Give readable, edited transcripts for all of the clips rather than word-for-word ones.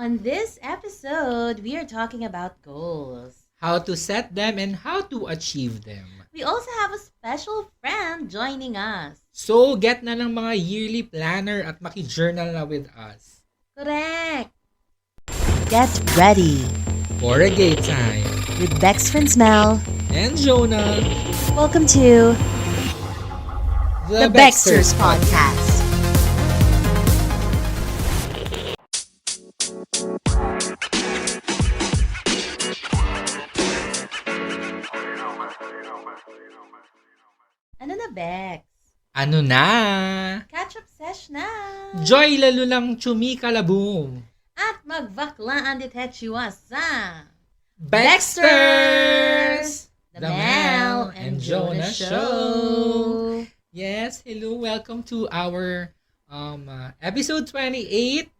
On this episode, we are talking about goals. How to set them and how to achieve them. We also have a special friend joining us. So, get na ng mga yearly planner at maki-journal na with us. Correct! Get ready For a gay time. with Bex Friends Mel. And Jonah. Welcome to the Bexters Podcast. Ano na, Bex? Ano na? Catch-up sesh na! Joy lalo lang chumikalaboom. At magbaklaan detechua sa Bexters! The Mel and Jonah Show! Yes, hello. Welcome to our episode 28.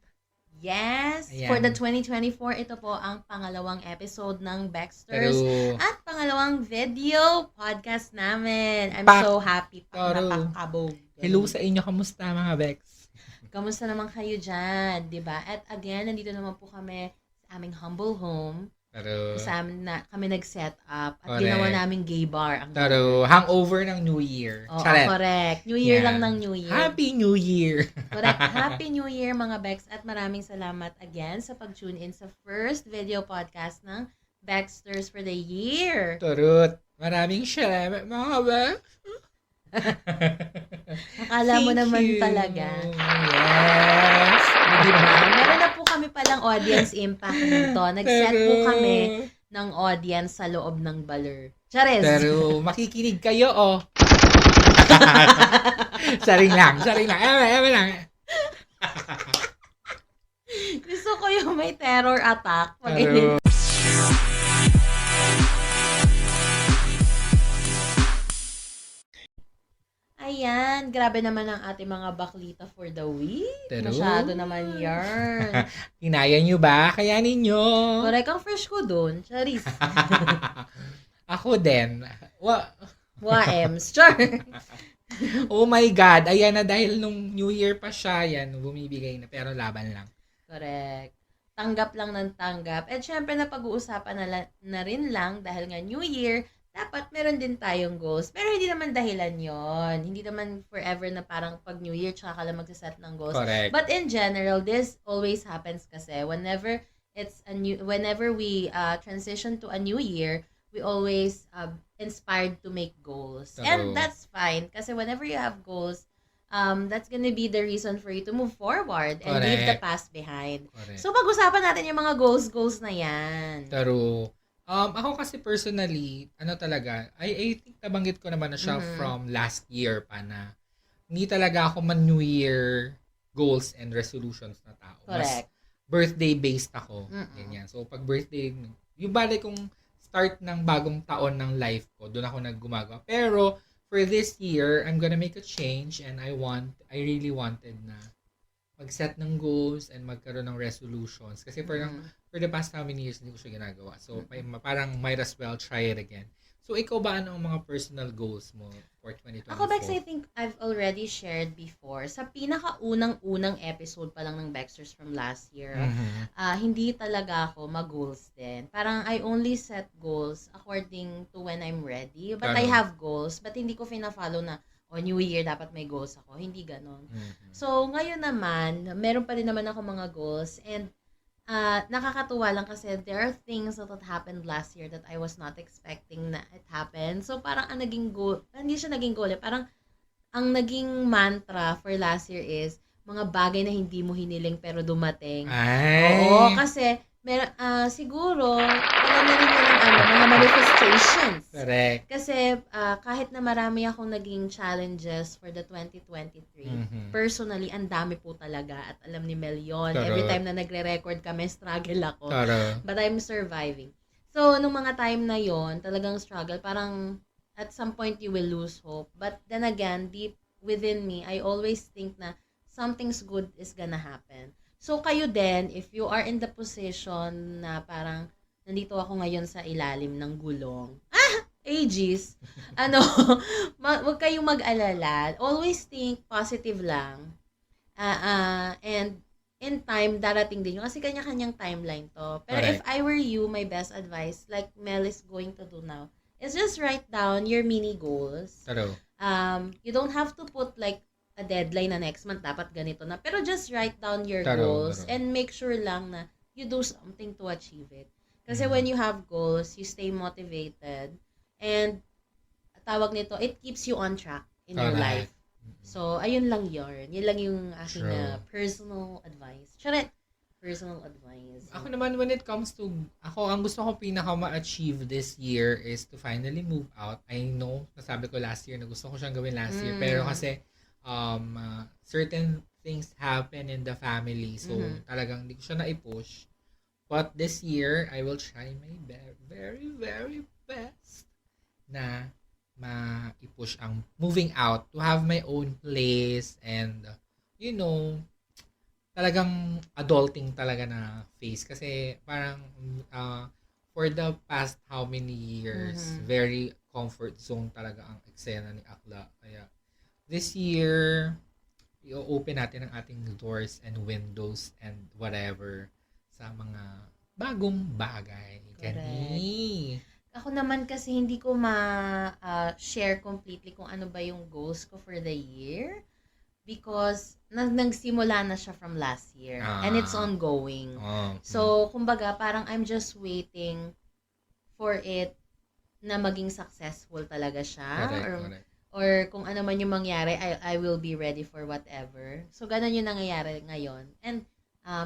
Yes, Ayan. for the 2024, ito po ang pangalawang episode ng Bexters Pero, at pangalawang video podcast namin. I'm Pak- so happy pa Taro. napakabog. hello sa inyo. Kamusta mga Bex? Kamusta naman kayo dyan, di ba? At again, nandito naman po kami sa aming humble home. Pero, Sa amin na kami nag-set up at Correct. ginawa naming gay bar. Ang Taro, hangover ng New Year. Oo, Charet. correct. New Year Yan. lang ng New Year. Happy New Year! Correct. Happy New Year mga Bex at maraming salamat again sa pag-tune in sa first video podcast ng Bexters for the year. Turut. Maraming salamat mga Bex. Akala mo Thank naman you. talaga. Yes. Diba? Meron na po kami palang audience impact dito. Nag-set po kami ng audience sa loob ng baler. Chares! Pero makikinig kayo, oh. Saring lang. Eme lang. Gusto ko yung may terror attack. Pag Pero, Ayan, grabe naman ang ating mga baklita for the week. Pero- Masyado naman yarn. kinaya nyo ba? Kayanin nyo. Correct, ang fresh ko dun. Charis. Ako din. Waems. Char. Oh my God. Ayan na dahil nung New Year pa siya, yan, bumibigay na. Pero laban lang. Correct. Tanggap lang ng tanggap. At syempre na pag-uusapan na rin lang dahil nga New Year, dapat meron din tayong goals. Pero hindi naman dahilan yon. Hindi naman forever na parang pag New Year tsaka ka lang magsaset ng goals. Correct. But in general, this always happens kasi whenever we transition to a new year, we always inspired to make goals. True. And that's fine kasi whenever you have goals, that's gonna be the reason for you to move forward and leave the Correct. past behind. Correct. So pag-usapan natin yung mga goals na yan. Pero, ako kasi personally, talaga, I think nabanggit ko naman na siya Mhm. from last year pa na hindi talaga ako man-New Year goals and resolutions na tao. Mas Correct. birthday-based ako. Mm-mm. Ganyan. So, pag birthday, yung bali kong start ng bagong taon ng life ko, doon ako naggumagawa. Pero, for this year, I'm gonna make a change and I really wanted na mag-set ng goals and magkaroon ng resolutions. Kasi for the past how many years, hindi ko siya ginagawa. So, parang might as well try it again. So, ikaw ba, ano ang mga personal goals mo for 2024? Ako, Bex, I think I've already shared before. Sa pinakaunang-unang episode pa lang ng Bexters from last year, Mhm. hindi talaga ako mag-goals din. Parang I only set goals according to when I'm ready. But I Ano? have goals, but hindi ko fina-follow na, New Year, dapat may goals ako. Hindi ganon. Mhm. So, ngayon naman, meron pa rin naman ako mga goals and nakakatuwa lang kasi there are things that happened last year that I was not expecting na it happened. So, parang ang naging goal, hindi siya naging goal, parang ang naging mantra for last year is mga bagay na hindi mo hiniling pero dumating. Ay! Oo, kasi siguro, alam na rin yun ang mga manifestations. Correct. Kasi kahit na marami akong naging challenges for the 2023, Mhm. personally, ang dami po talaga. At alam ni Mel yun. Correct. Every time na nagre-record kami, struggle ako. Tara. But I'm surviving. So, nung mga time na yon talagang struggle. Parang, at some point, you will lose hope. But then again, deep within me, I always think na something's good is gonna happen. So, kayo din, if you are in the position na parang, nandito ako ngayon sa ilalim ng gulong. Aegis. Wag kayong mag-alala. Always think positive lang. And in time, darating din yun. Kasi kanya-kanyang timeline to. Pero if Correct. I were you, my best advice, like Mel is going to do now, is just write down your mini goals. True. You don't have to put like a deadline na next month, dapat ganito na. Pero just write down your True, goals true. and make sure lang na you do something to achieve it. Kasi Mhm. when you have goals, you stay motivated and tawag nito, it keeps you on track in your Correct. life. So, ayun lang yun. Yun lang yung aking True. personal advice. Charet! Personal advice. Ako naman, when it comes to, ang gusto ko pinaka ma-achieve this year is to finally move out. I know, nasabi ko last year na gusto ko siyang gawin last year. Pero kasi, certain things happen in the family. So, talagang hindi ko siya na-push. But this year, I will try my very, very best na ma-push ang moving out, to have my own place and, talagang adulting talaga na phase. Kasi parang for the past how many years, very comfort zone talaga ang eksena ni Akla. Kaya this year, i-open natin ang ating doors and windows and whatever sa mga bagong bagay. Gani. Ako naman kasi hindi ko ma-share completely kung ano ba yung goals ko for the year because nagsimula na siya from last year and it's ongoing. So, kumbaga, parang I'm just waiting for it na maging successful talaga siya. Correct. Or kung ano man yung mangyari, I will be ready for whatever. So, ganun yung nangyayari ngayon. And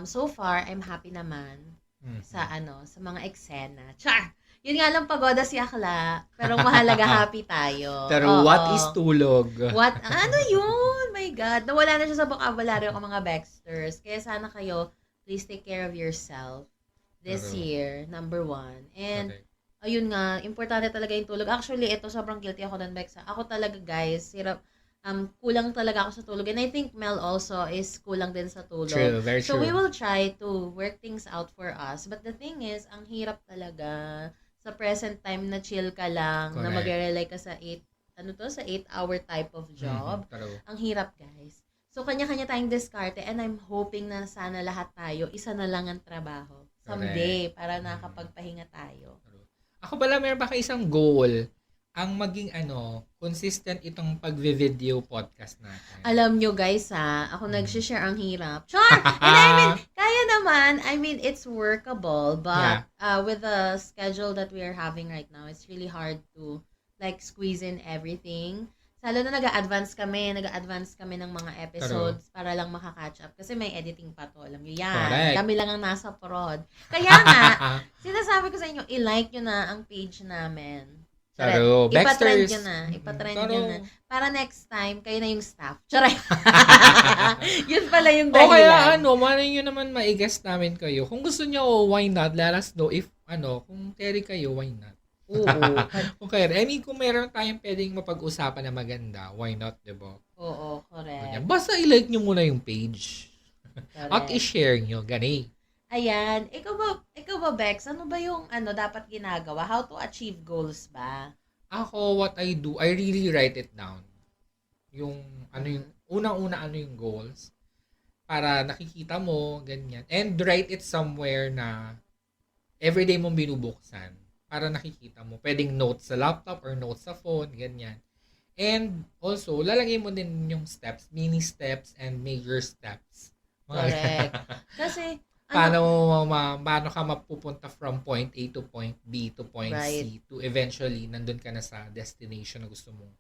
so far, I'm happy naman sa mga eksena. Char! Yun nga lang pagoda si Akla, pero mahalaga happy tayo. Pero what is tulog? Ano yun? My God. Nawala na siya sa vocabulary ko mga Baxters. Kaya sana kayo, please take care of yourself this year, number 1. And, ayun nga, importante talaga yung tulog. Actually, ito, sobrang guilty ako ng Bex. Ako talaga, guys, kulang talaga ako sa tulog. And I think Mel also is kulang din sa tulog. True, very so, true. we will try to work things out for us. But the thing is, ang hirap talaga sa present time na chill ka lang, na mag-rely ka sa 8-hour type of job. Ang hirap, guys. So, kanya-kanya tayong diskarte and I'm hoping na sana lahat tayo, isa na lang ang trabaho. Someday, para nakakapagpahinga tayo. Ako pala, meron ba isang goal ang maging consistent itong pagvi-video podcast natin. Alam nyo guys ako nag-share ang hirap. Char! And I mean, kaya naman, it's workable, but with the schedule that we are having right now, it's really hard to like squeeze in everything. Lalo na nag-advance kami ng mga episodes para lang makakatch up. Kasi may editing pa to, alam nyo yan. Correct. Kami lang ang nasa prod. Kaya nga, sinasabi ko sa inyo, i-like nyo na ang page namin. Taro. Ipatrend nyo na. Para next time, kayo na yung staff. Charay. Yun pala yung dahilan. O kaya malay nyo naman ma-guest namin kayo. Kung gusto nyo, why not? Let us know if, kung carry kayo, why not? Oo. Okay. Kung meron tayong pwedeng mapag-usapan na maganda, why not, diba? Oo, correct. Basta i-like nyo muna yung page. Correct. At i-share nyo. Gani. Ayan. Ikaw ba, Bex? Ano ba yung dapat ginagawa? How to achieve goals ba? Ako, what I do, I really write it down. Yung unang-una yung goals. Para nakikita mo, ganyan. And write it somewhere na everyday mong binubuksan. Para nakikita mo. Pwedeng notes sa laptop or notes sa phone, ganyan. And also, lalagay mo din yung steps, mini steps and major steps. Correct. Kasi, paano ka mapupunta from point A to point B to point C right. to eventually nandun ka na sa destination na gusto mong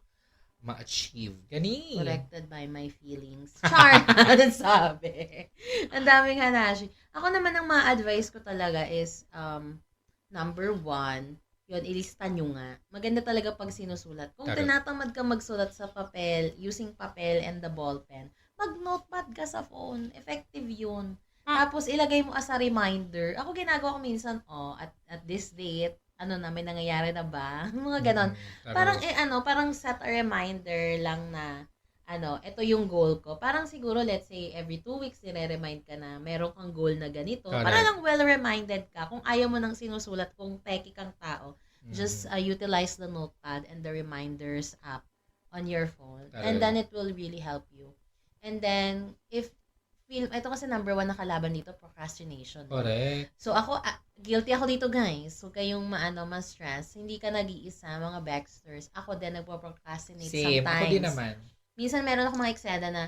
ma-achieve. Gani. Corrected by my feelings. Char! Sabi. Ang daming hanashi. Ako naman ang ma-advise ko talaga is, number 1, yun, ilista nyo nga. Maganda talaga pag sinusulat. Kung tinatamad ka magsulat sa papel, using papel and the ball pen, mag-notepad ka sa phone. Effective yun. Tapos, ilagay mo as a reminder. Ako ginagawa ko minsan, at this date, may nangyayari na ba? Mga ganon. Parang set a reminder lang na, ito yung goal ko. Parang siguro, let's say, every 2 weeks, nire-remind ka na meron kang goal na ganito. Correct. Para lang well-reminded ka. Kung ayaw mo nang sinusulat, kung peki kang tao, just utilize the notepad and the reminders app on your phone. Correct. And then, it will really help you. And then, if ito kasi number one na kalaban dito, procrastination. Correct. So ako, guilty ako dito guys. So kayong ma-stress, hindi ka nag-iisa, mga Baxters. Ako din nagpo-procrastinate Same. sometimes. Ako din naman. Minsan meron ako mga eksena na,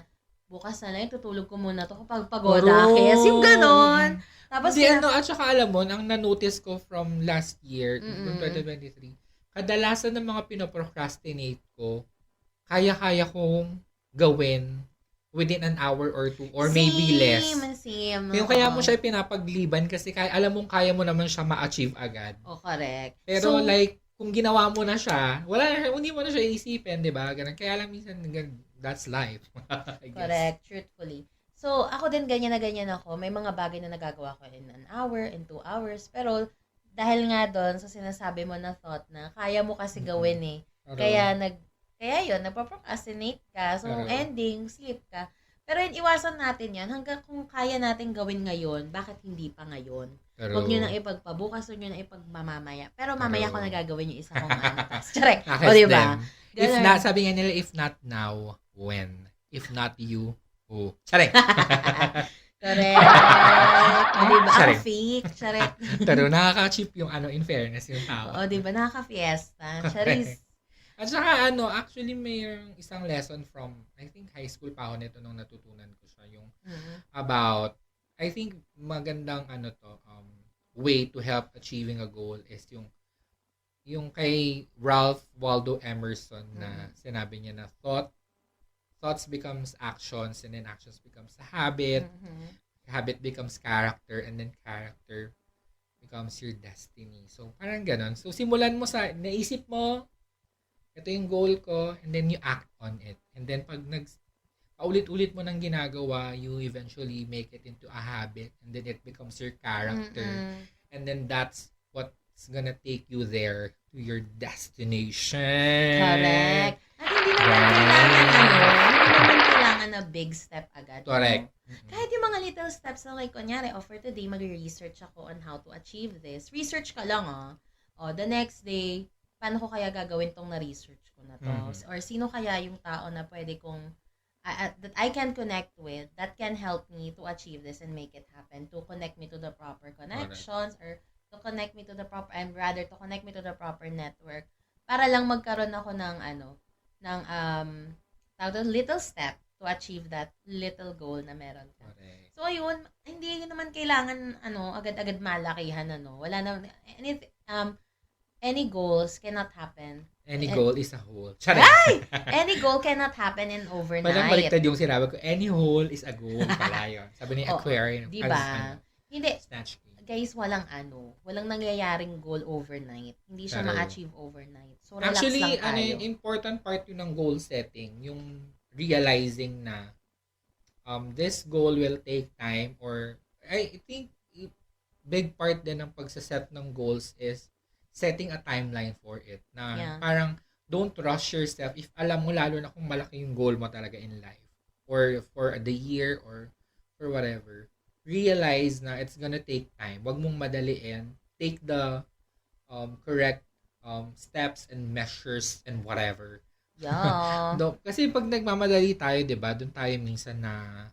bukas na lang, tutulog ko muna to kapag pagoda. Kaya yung ganon. Tapos Hindi, at saka alam mo, ang na-notice ko from last year, from 2023, kadalasan ng mga pinoprocrastinate ko, kaya-kaya kong gawin within an hour or two, or maybe less. Same. Yung kaya mo siya pinapagliban kasi alam mong kaya mo naman siya ma-achieve agad. Correct. Pero like, kung ginawa mo na siya, hindi mo na siya iisipin, di ba? Ganun. Kaya lang minsan, that's life. I guess. Correct, truthfully. So, ako din ganyan na ganyan ako. May mga bagay na nagagawa ko in an hour, in 2 hours. Pero, dahil nga doon sa sinasabi mo na thought na kaya mo kasi gawin eh. Kaya yun, nagpo-procrastinate ka. So, ending, sleep ka. Pero yun, iwasan natin yan. Hanggang kung kaya natin gawin ngayon, bakit hindi pa ngayon? Huwag nyo nang ipagpabukas, huwag nyo nang ipagmamamaya. Pero mamaya ko nagagawin yung isa kong task. Charek. O, diba? If not, sabi nga nila, if not now, when? If not you, who? Charek. Correct. O, diba? Ang fake. Charek. Pero nakaka-cheap yung in fairness yung tao. O, diba? Nakaka-fiesta. Charis. At saka actually mayroong isang lesson from, I think high school pa ako nito nung natutunan ko siya, yung about, I think magandang way to help achieving a goal is yung kay Ralph Waldo Emerson na sinabi niya na thoughts becomes actions, and then actions becomes a habit, habit becomes character, and then character becomes your destiny. So parang ganon. So simulan mo sa naisip mo, ito yung goal ko, and then you act on it. And then pag paulit-ulit mo nang ginagawa, you eventually make it into a habit, and then it becomes your character. And then that's what's gonna take you there to your destination. Correct. At hindi naman kailangan na big step agad. Correct. Kahit yung mga little steps na like, kunyari, for today, mag-research ako on how to achieve this. Research ka lang, the next day, paano ko kaya gagawin tong na-research ko na to? Or sino kaya yung tao na pwede kong, that I can connect with, that can help me to achieve this and make it happen, to connect me to the proper connections, or to connect me to the proper, and rather to connect me to the proper network, para lang magkaroon ako ng little step to achieve that little goal na meron ka. So, ayun, hindi naman kailangan, agad-agad malakihan, wala na, any goals cannot happen. Any goal is a whole. Ay! Any goal cannot happen in overnight. Parang baliktad yung sinabi ko, any hole is a goal pala yun. Sabi ni Aquarian. Diba? Hindi. Snatch game. Guys, walang nangyayaring goal overnight. Hindi siya ma-achieve overnight. So, relax actually, lang tayo. Yung important part yun ng goal setting, yung realizing na this goal will take time, or I think big part din ng pagsaset ng goals is setting a timeline for it. Na parang don't rush yourself if alam mo, lalo na kung malaki yung goal mo talaga in life, or for the year, or for whatever. Realize na it's gonna take time. Wag mong madaliin. Take the correct steps and measures and whatever. Yeah. Kasi pag nagmamadali tayo, 'di ba? Doon tayo minsan na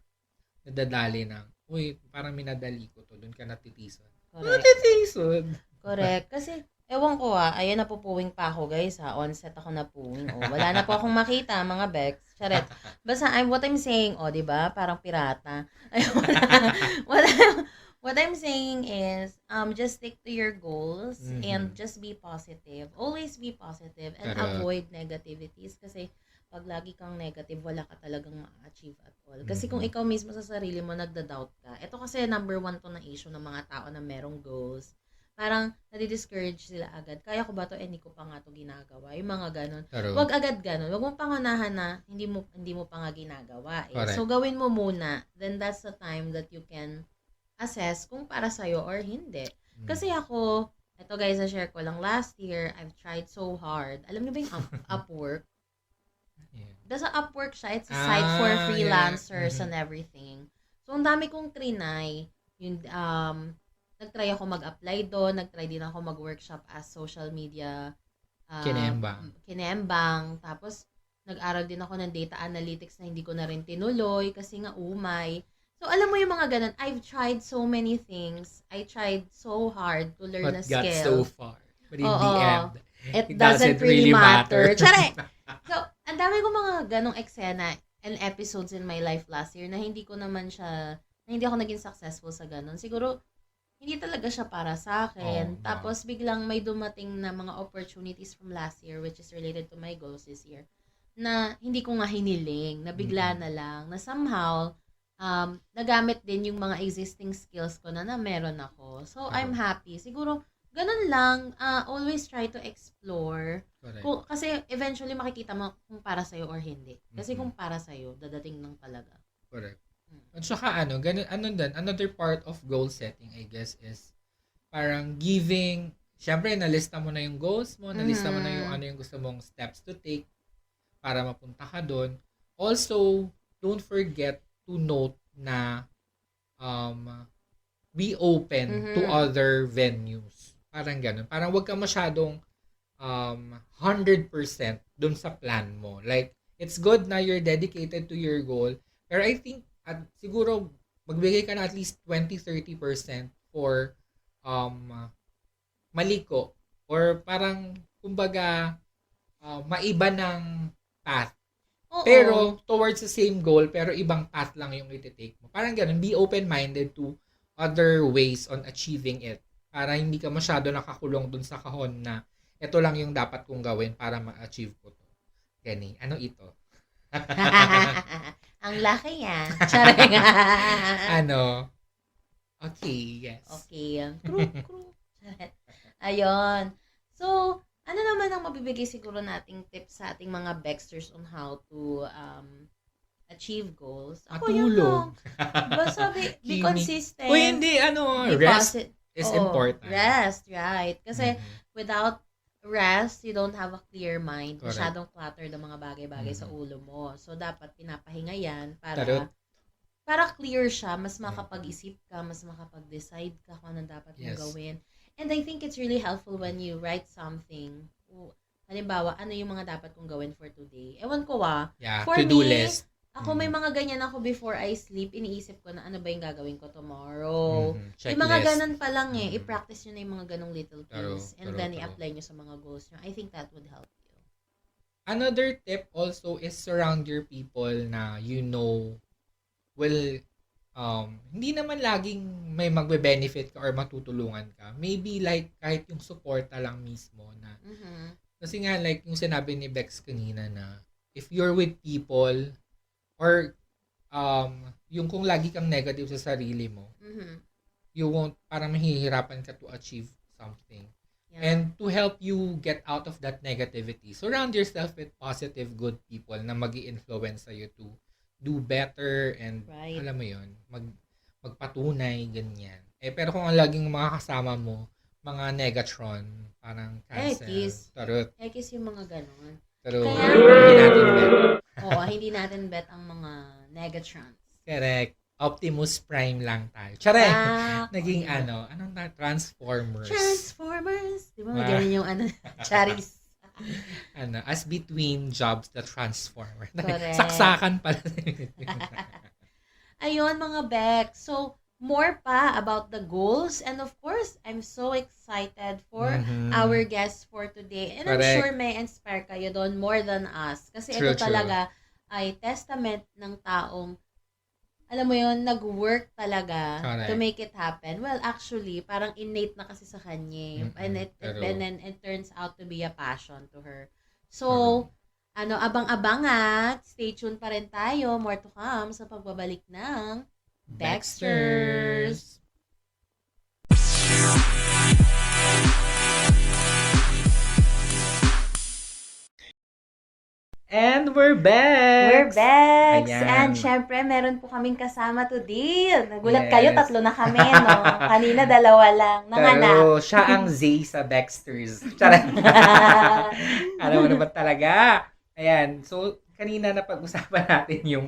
nadadali ng, uy, parang minadali ko to. Doon ka natitisan. Natitisan. Correct. Kasi ewan ko ayan, napupuwing pa ako guys onset ako napuwing. Wala na po akong makita mga Bex. Charet. Basta what I'm saying, di ba? Parang pirata. What I'm saying is, just stick to your goals and just be positive. Always be positive and avoid negativities kasi pag lagi kang negative, wala ka talagang ma-achieve at all. Kasi kung ikaw mismo sa sarili mo nagda-doubt ka, ito kasi number one to na issue ng mga tao na merong goals. Parang nadi-discourage sila agad. Kaya ko ba to? Hindi ko pa nga to ginagawa. Yung mga ganun. Wag agad ganun. Wag mong pangunahan na hindi mo pa nga ginagawa. So, gawin mo muna. Then, that's the time that you can assess kung para sa'yo or hindi. Kasi ako, eto guys, na-share ko lang. Last year, I've tried so hard. Alam niyo ba yung Upwork? That's a Upwork siya. It's a site for freelancers and everything. So, ang dami kong trinay. Yung, nag-try ako mag-apply doon, nag-try din ako mag-workshop as social media kinembang. Tapos, nag-aral din ako ng data analytics na hindi ko na rin tinuloy kasi nga umay. So, alam mo yung mga ganun, I've tried so many things. I tried so hard to learn a But got so skill. far. But in the Oo. end, It it doesn't doesn't really really matter. matter. Tsare! So, ang dami ko mga ganong eksena and episodes in my life last year na hindi ko naman siya, na hindi ako naging successful sa ganon. Siguro, hindi talaga siya para sa akin. Oo nga. Tapos, biglang may dumating na mga opportunities from last year which is related to my goals this year na hindi ko nga hiniling, na bigla na lang, na somehow, nagamit din yung mga existing skills ko na meron ako. So, I'm happy. Siguro, ganun lang, always try to explore. Correct. Kasi eventually makikita mo kung para sa'yo or hindi. Kasi Mhm. kung para sa'yo, dadating lang talaga. Correct. At saka another part of goal setting, I guess, is parang giving, syempre, nalista mo na yung goals mo, nalista mo na yung ano yung gusto mong steps to take para mapunta ka doon. Also, don't forget to note na be open to other venues. Parang ganun. Parang wag ka masyadong 100% dun sa plan mo. Like, it's good na you're dedicated to your goal. Pero I think, siguro, magbigay ka na at least 20-30% for maliko. Or parang, kumbaga, maiba ng path. Oo. Pero, towards the same goal, pero ibang path lang yung iti-take mo. Parang ganun, be open-minded to other ways on achieving it. Para hindi ka masyado nakakulong dun sa kahon na ito lang yung dapat kong gawin para ma-achieve ko to. Gani, ano ito? Ang laki yan. Charing. Ano? Okay, yes. Okay. True. Ayun. So, ano naman ang mabibigay siguro nating tips sa ating mga Baxters on how to achieve goals? Ako yun Matulog. lang. Basta be consistent. Uy, hindi, ano, Be rest is Oo, important. Rest, right. Kasi Mhm. without rest, you don't have a clear mind. Correct. Masyadong cluttered ang mga bagay-bagay sa ulo mo. So, dapat pinapahinga yan Tarot. para clear siya, mas makapag-isip ka, mas makapag-decide ka kung anong dapat mong Yes. gawin. And I think it's really helpful when you write something. Halimbawa, ano yung mga dapat kong gawin for today? Ewan ko Yeah, For to-do me, list. Ako may mga ganyan ako before I sleep, iniisip ko na ano ba yung gagawin ko tomorrow. Yung mga Checklist. ganun pa lang Mhm. i-practice nyo na yung mga ganong little things. And then i-apply nyo sa mga goals nyo. I think that would help you. Another tip also is surround your people na you know will hindi naman laging may magbe-benefit ka or matutulungan ka. Maybe like kahit yung suporta lang mismo na. Kasi nga like yung sinabi ni Bex kanina na if you're with people or yung kung lagi kang negative sa sarili mo, you won't, parang mahihirapan ka to achieve something. Yeah. And to help you get out of that negativity, surround yourself with positive, good people na magi-influence sa'yo to do better and Right. alam mo yun, magpatunay, ganyan. Pero kung ang laging mga kasama mo, mga negatron, parang cancel. Ekis. Tarot. Ekis yung mga ganon. Pero Kaya- hindi natin bet. Oo, hindi natin bet ang mga negatrons. Correct. Optimus Prime lang tayo. Tsare! Naging okay. anong Transformers. Transformers. Di ba? Ah. Ganyan yung charis. As between jobs, the Transformer. Correct. Saksakan pala. Ayun, mga Beck. So, more pa about the goals. And of course, I'm so excited for our guests for today. And I'm Correct. sure may inspire kayo doon more than us. Kasi True, ito talaga ay testament ng taong, alam mo yun, nag-work talaga Correct. to make it happen. Well, actually, parang innate na kasi sa kanya. And it turns out to be a passion to her. So, abang-abang at stay tuned pa rin tayo. More to come sa pagbabalik ng Baxters. And we're back! We're back! Ayan. And syempre, meron po kaming kasama today. Nagulat Yes. kayo, tatlo na kami, no? Kanina, dalawa lang. Nanganak. Pero siya ang Zay sa Baxters. Charot. Alam mo na ba talaga? Ayan. So, kanina napag-usapan natin yung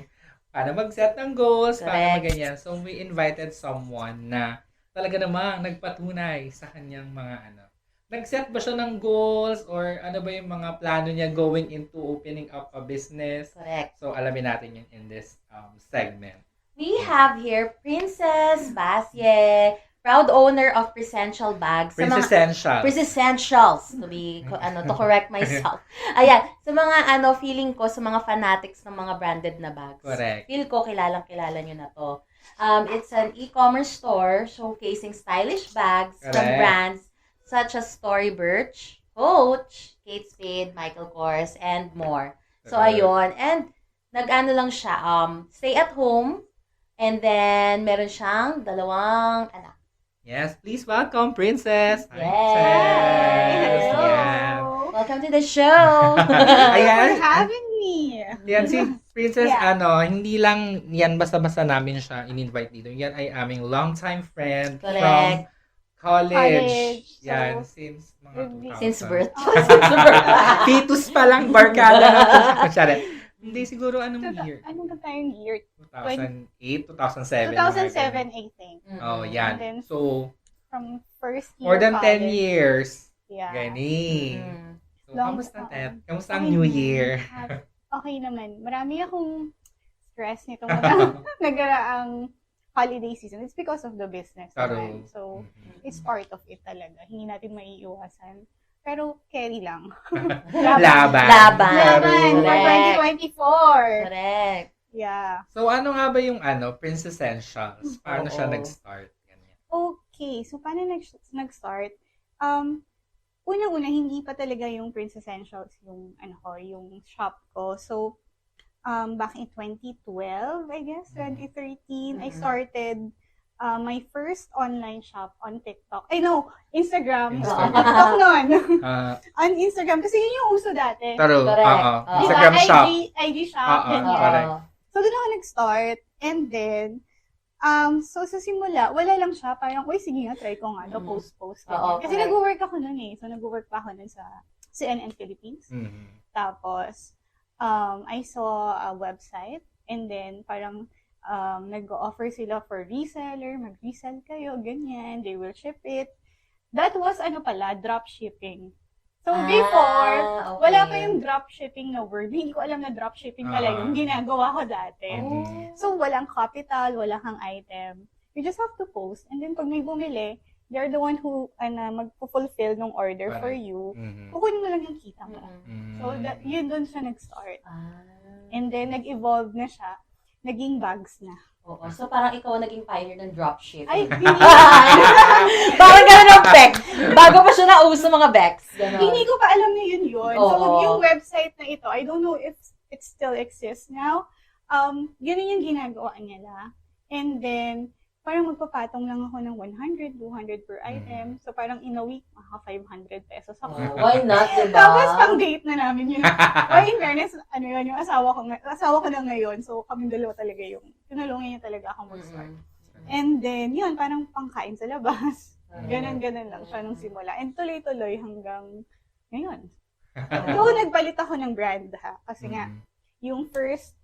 paano mag-set ng goals, paano Correct. mag-ganyan. So, we invited someone na talaga namang nagpatunay sa kanyang mga Nag-set ba siya ng goals or ano ba yung mga plano niya going into opening up a business? Correct. So, alamin natin yun in this segment. We have here Princess Basye, proud owner of Presential Bags. Princess Essential. Presessentials, to correct myself. Ayan, sa mga feeling ko sa mga fanatics ng mga branded na bags. Correct. Feel ko kilalang-kilala nyo na to. It's an e-commerce store showcasing stylish bags from Correct. brands such as Tory Burch, Coach, Kate Spade, Michael Kors, and more. So Correct. ayun, and nag-ano lang siya, stay at home, and then meron siyang 2 anak. Yes, please welcome Princess. Hi, Yes. Princess. Hello. Yan. Welcome to the show. Ayan. for having me. Yan si Princess, Yeah. hindi lang yan basta-basta namin siya in-invite dito. Yan ay aming longtime friend from Correct. college. So, Yan, since mga 2000. Since birth. Fetus pa lang, barkada na. Sorry. Hindi, siguro anong year? Ano ba tayong year? 2008, 2007. 2007, I think. Oh, yan. And then, So, From first year more than 10 college. years. Yeah. Gani. Mm. So, Long kamusta, time. Ted? Kamusta ang Okay New naman. Year? Okay naman. Marami akong stress nitong nagaraang holiday season. It's because of the business Taro. naman. So, it's part of it talaga. Hindi natin maiiwasan. Pero, carry lang. Laban. Laban. Laban for Correct. 2024. Correct. Yeah. So, ano nga ba yung Princess Essentials? Paano siya Oo. nag-start? Ganyan. Okay. So, paano nag-start? Unang-una, hindi pa talaga yung Princess Essentials yung shop ko. So, back in 2012, I guess, 2013, I Mhm. started my first online shop on TikTok. Ay, no, Instagram. Instagram. TikTok nun. Ah, On Instagram. Kasi yun yung uso dati. Taro. Correct. Oo. Oo. Instagram Diba? shop. IG shop. Oo, ganyan. correct. So, doon ako nag-start. And then, so sa simula, wala lang siya. Parang, uy, sige nga, try ko nga. Post-post. Oo, ganyan. Kasi correct. nag-work ako nun eh. So, nag-work pa ako nun sa CNN Philippines. Mhm. Tapos, I saw a website. And then, parang, nag-offer sila for reseller. Mag-resell kayo, ganyan. They will ship it. That was, drop shipping. So, before, okay. wala pa yung dropshipping na word. Hindi ko alam na dropshipping pala yung ginagawa ko dati. Oh. So, walang capital, wala kang item. You just have to post. And then, pag may bumili, they're the one who magpo-fulfill ng order for Right. you. Mhm. Kukunin mo lang yung kita mo. Mm. So, yun doon siya nag-start. Ah. And then, nag-evolve na siya. Naging bags na. Oo. So, parang ikaw ang naging pioneer ng dropship. Ay, hindi, Parang gano'n ang Bex. Bago pa siya nauso mga Bex. Gano'n. hindi ko pa alam na yun yun. So, Oo. yung website na ito, I don't know if it still exists now. Ganun yung ginagawa nila. And then, parang magpapatong lang ako ng 100, 200 per item. So, parang in a week, maka 500 pesos ako. Oh, why not, diba? Tapos, pang-date na namin yun. Ay, in fairness, yun, yung asawa ko na ngayon. So, kami dalawa talaga yung, tinulungan niya talaga akong mag-start. And then, yun, parang pangkain sa labas. Ganon-ganon lang siya nung simula. And tuloy-tuloy hanggang ngayon. Though, nagpalit ako ng brand, ha? Kasi nga, Mhm. yung first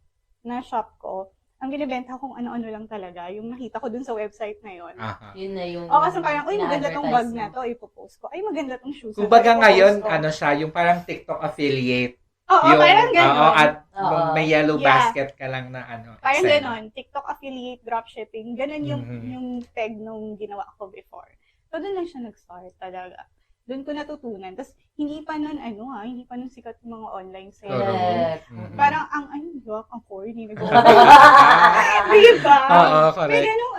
na shop ko, ang binibenta kong ano-ano lang talaga, yung nakita ko dun sa website na yun. Aha. Yun na yung... O, kasi parang, uy, maganda tong bag na ina-advertise to, ipopost ko. Ay, maganda tong shoes na to, Kumbaga ipopost ngayon, ko. siya, yung parang TikTok affiliate. Oo, parang ganon. Oo, at Oo. may yellow Yeah. basket ka lang na Parang extend. ganon. TikTok affiliate, dropshipping. Ganon yung, Mhm. yung tag nung ginawa ko before. So, doon lang siya nag-start talaga. Doon ko natutunan. Tapos, hindi pa nun, hindi pa nun sikat yung mga online sales. Correct. Mhm. Parang, ang corny. Diba? Oo, May correct. ganung,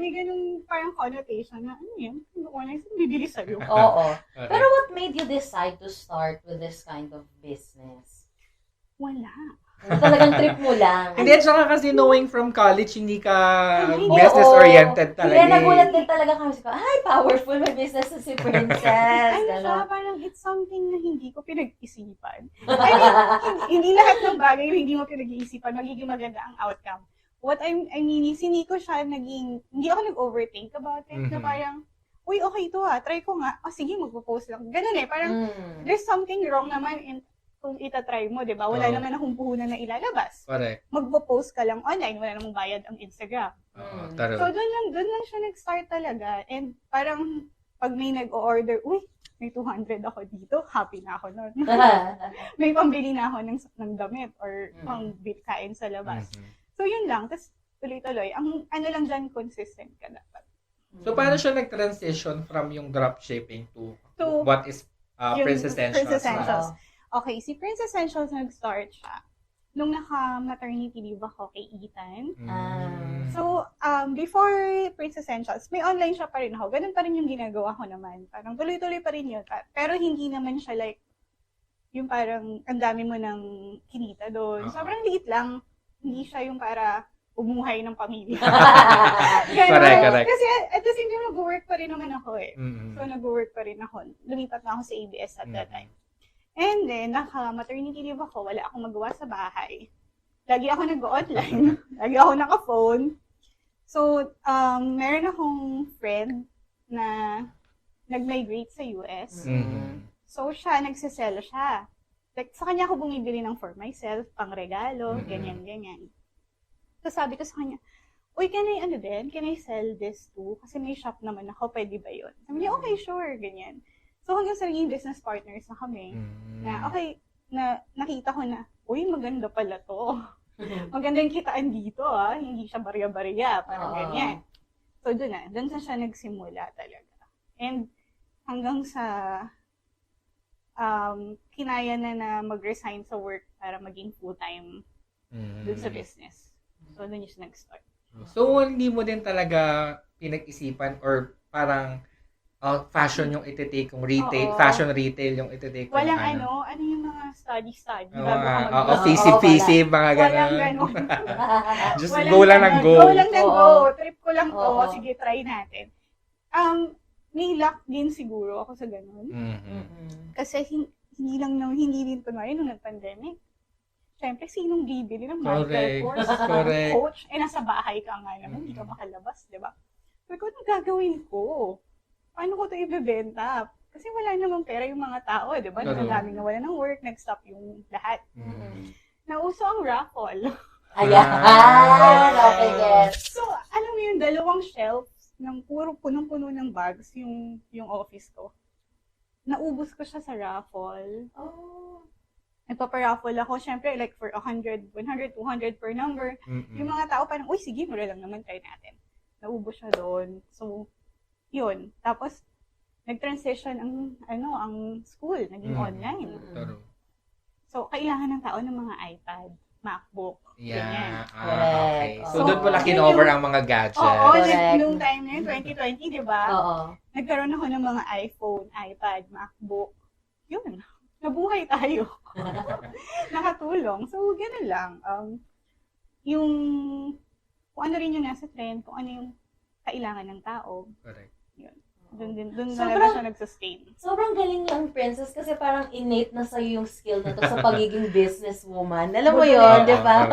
may ganung parang connotation na, yan? Yung online sales, bibili sa'yo. Oo. Correct. Pero what made you decide to start with this kind of business? Wala. Talagang trip mo lang. Hindi, at saka kasi knowing from college, hindi ka Oo. business-oriented talaga. Kaya eh. nagulat din talaga kami. Sabi ko, ay, powerful, may business na si Princess. Siya, Gano'n. parang it's something na hindi ko pinag-isipan. I mean, hindi lahat ng bagay na hindi mo pinag-iisipan, magiging maganda ang outcome. I mean, hindi ko siya hindi ako nag-overthink about it, na Mhm. parang, uy, okay ito try ko nga, sige, magpo-post lang. Ganun parang, Mm. there's something wrong naman kung itatry mo, di ba? Wala Oo. naman akong puhunan na ilalabas. Correct. Magpo-post ka lang online, wala namang bayad ang Instagram. Oo, Mm. taro. So, doon lang siya nag-start talaga. And parang, pag may nag-order, uy, may 200 ako dito, happy na ako nun. May pambili na ako ng damit or Mm. pang kain sa labas. Mhm. So, yun lang. Tapos, tuloy-tuloy. Ang ano lang dyan, consistent ka dapat. So, paano siya nag-transition from yung dropshipping to To what is yung Prince Essentials? Prince Essentials. Oo. Okay, si Prince Essentials nag-start siya nung naka-maternity leave ako kay Ethan. Mm. So, before Prince Essentials, may online shop pa rin ako. Ganun pa rin yung ginagawa ko naman. Parang tuloy-tuloy pa rin yun. Pero hindi naman siya like, yung parang ang dami mo ng kinita doon. Oo. Sobrang liit lang. Hindi siya yung para umuhay ng pamilya. Correct. Kasi at the same time, nag-work pa rin naman ako eh. Mm. So, nag-work pa rin ako. Lumipat na ako sa ABS at that Mm. time. And then, naka-maternity leave ako. Wala akong magawa sa bahay. Lagi ako nag-online. Lagi ako naka-phone. So, meron akong friend na nag-migrate sa US. Mm. So, siya, nagsisell siya. Like, sa kanya ako bumibili ng for myself, pang regalo, Mm-mm. ganyan. So, sabi ko sa kanya, uy, can I sell this too? Kasi may shop naman ako, pwede ba yun? Sabi niya, okay, sure, ganyan. So, hanggang sa naging business partners na kami, na okay, na nakita ko na, uy, maganda pala to. Maganda yung kitaan dito, hindi siya barya-barya, parang ganyan. So, doon na siya nagsimula talaga. And hanggang sa kinaya na mag-resign sa work para maging full-time doon sa business. So, doon siya nag-start. So, hindi mo din talaga pinag-isipan or parang fashion yung iti-take, yung retail, Oo. fashion retail yung iti-take. Walang ano yung mga study. Oo, Bago ka oo, mag- fisip, mga Walang ganun. ganun. Just Walang go lang ng ganun. go. Go lang ng go. Trip ko lang to. Oo. Sige, try natin. May luck din siguro ako sa ganun. Mhm. Kasi hindi din kunwari nung nag-pandemic. Siyempre, sinong bibili ng medical Correct. course? Correct. Coach, nasa bahay ka nga naman, hindi ka makalabas, di ba? Sabi ko, anong gagawin ko? Paano ko ito ibebenta? Kasi wala namang pera yung mga tao, di ba? Correct. Daming nawala ng work, nag-stop yung lahat. Mhm. Nauso ang raffle. Ayan. Okay, yes. So, alam mo yung dalawang shelves ng puro punong-puno ng bags yung office ko. Naubos ko siya sa raffle. Oh. Nagpaparaffle ako, syempre, like for 100, 100, 200 per number. Mhm. Yung mga tao parang, uy, sige, mura lang naman, try natin. Naubos siya doon. So, yun. Tapos, nag-transition ang school, naging online. Taro. So, kailangan ng tao ng mga iPad, MacBook, ganyan. Yeah. Correct. Okay. So, Oo. doon mo lang kinover ang mga gadgets. Oo, Correct. nung time na yun, 2020, di ba? Oo. Nagkaroon ako ng mga iPhone, iPad, MacBook. Yun. Nabuhay tayo. Nakatulong. So, gano'n lang. Yung, kung ano rin yung nasa trend, kung ano yung kailangan ng tao, Correct. doon Sobrang- talaga siya nag-sustain. Sobrang galing lang, Princess, kasi parang innate na sa'yo yung skill na to sa pagiging businesswoman. Alam mo yun, di ba?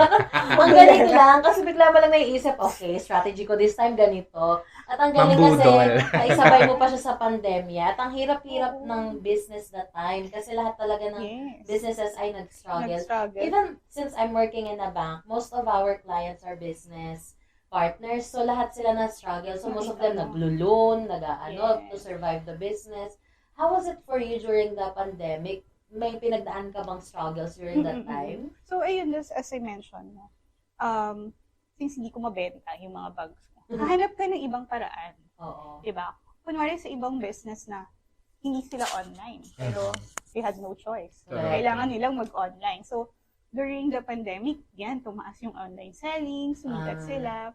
Ang galing lang, kasi bigla mo lang naiisip, okay, strategy ko this time ganito. At ang galing Mambudol. kasi, naisabay mo pa siya sa pandemya. At ang hirap-hirap ng business that time, kasi lahat talaga ng Yes. businesses ay nag-struggle. Nag-struggle. Even since I'm working in a bank, most of our clients are business partners. So, lahat sila na-struggle. So, most of them naglo-loan, to survive the business. How was it for you during the pandemic? May pinagdaan ka bang struggles during that time? So, ayun, as I mentioned, since hindi ko mabenta yung mga bags ko, hahanap ka ng ibang paraan. Oo. Diba? Kunwari sa ibang business na hindi sila online, pero they had no choice. Correct. Kailangan nilang mag-online. So, during the pandemic, yan, tumaas yung online selling, sumikat sila.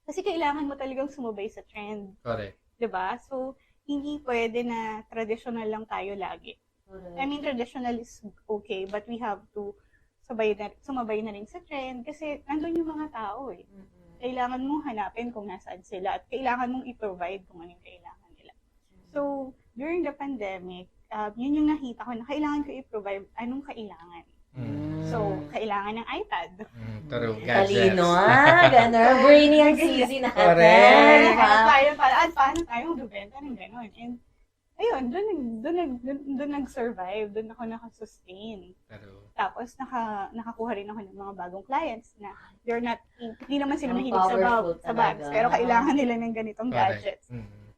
Kasi kailangan mo talagang sumabay sa trend. Correct. Diba? So, hindi pwede na traditional lang tayo lagi. I mean, traditional is okay, but we have to sumabay na rin sa trend kasi nandun yung mga tao eh. Kailangan mong hanapin kung nasaan sila at kailangan mong i-provide kung anong kailangan nila. So, during the pandemic, yun yung nakita ko na kailangan ko i-provide anong kailangan. So, kailangan ng iPad. Taro, gadgets. Talino, gano'n. Brainy and cheesy na Correct. Paano tayo magbenta ng gano'n? And, ayun, doon nag-survive, doon ako nakasustain. Taro. Tapos, nakakuha rin ako ng mga bagong clients na hindi naman sila Ang mahilig powerful sa bags, talaga. pero kailangan nila ng ganitong Correct. gadgets.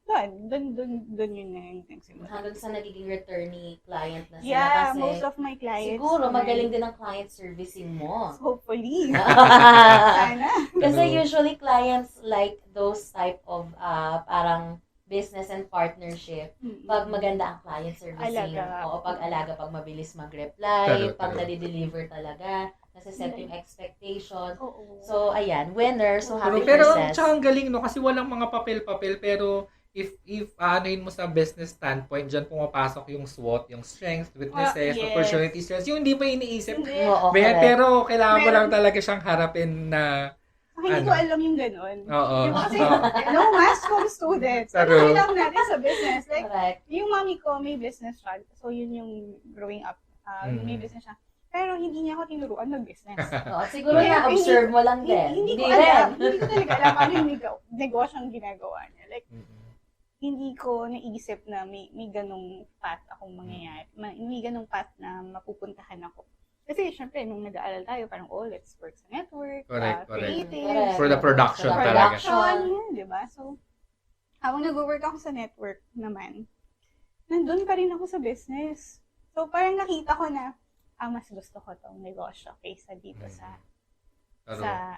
Doon yun na yung nagsimula. Hanggang sa nagiging returnee client na sila Yeah, kasi most of my clients. siguro naman, magaling din ang client servicing mo. Hopefully. Sana. Kasi usually clients like those type of parang business and partnership. Pag maganda ang client servicing, Alaga. o pag alaga, pag mabilis mag-reply, True, pag true. nadi-deliver talaga, nasa-set yung expectation. Oo. So, ayan, winner. So, happy Pero process. tsaka ang galing, no? Kasi walang mga papel-papel, pero if aanoin mo sa business standpoint, dyan pumapasok yung SWOT, yung strengths, weaknesses, Yes. opportunities, strengths. Yung hindi pa iniisip. Hindi. Oo, May- correct. pero kailangan mo Meron. lang talaga siyang harapin na Hindi ko alam yung ganun. Oo. Diba? Kasi, Oo. no, mass com students. Ano True. kailangan natin sa business? Like, Correct. yung mami ko, may business siya. So, yun yung growing up. May business siya. Pero hindi niya ako tinuruan mag-business. Oo, siguro Kaya, na-observe mo lang din. Hindi ko rin. alam. Hindi ko talaga alam paano yung negosyo ang ginagawa niya. Like, Mm-mm. hindi ko naisip na may ganong path akong mangyayari. May ganong path na mapupuntahan ako. Kasi, syempre, nung nag-aaral tayo, parang, let's work sa network, Correct. creative, Correct. For the production Sa talaga. production, di ba? So, habang nag-work ako sa network naman, nandun pa rin ako sa business. So, parang nakita ko na, mas gusto ko tong negosyo kaysa dito sa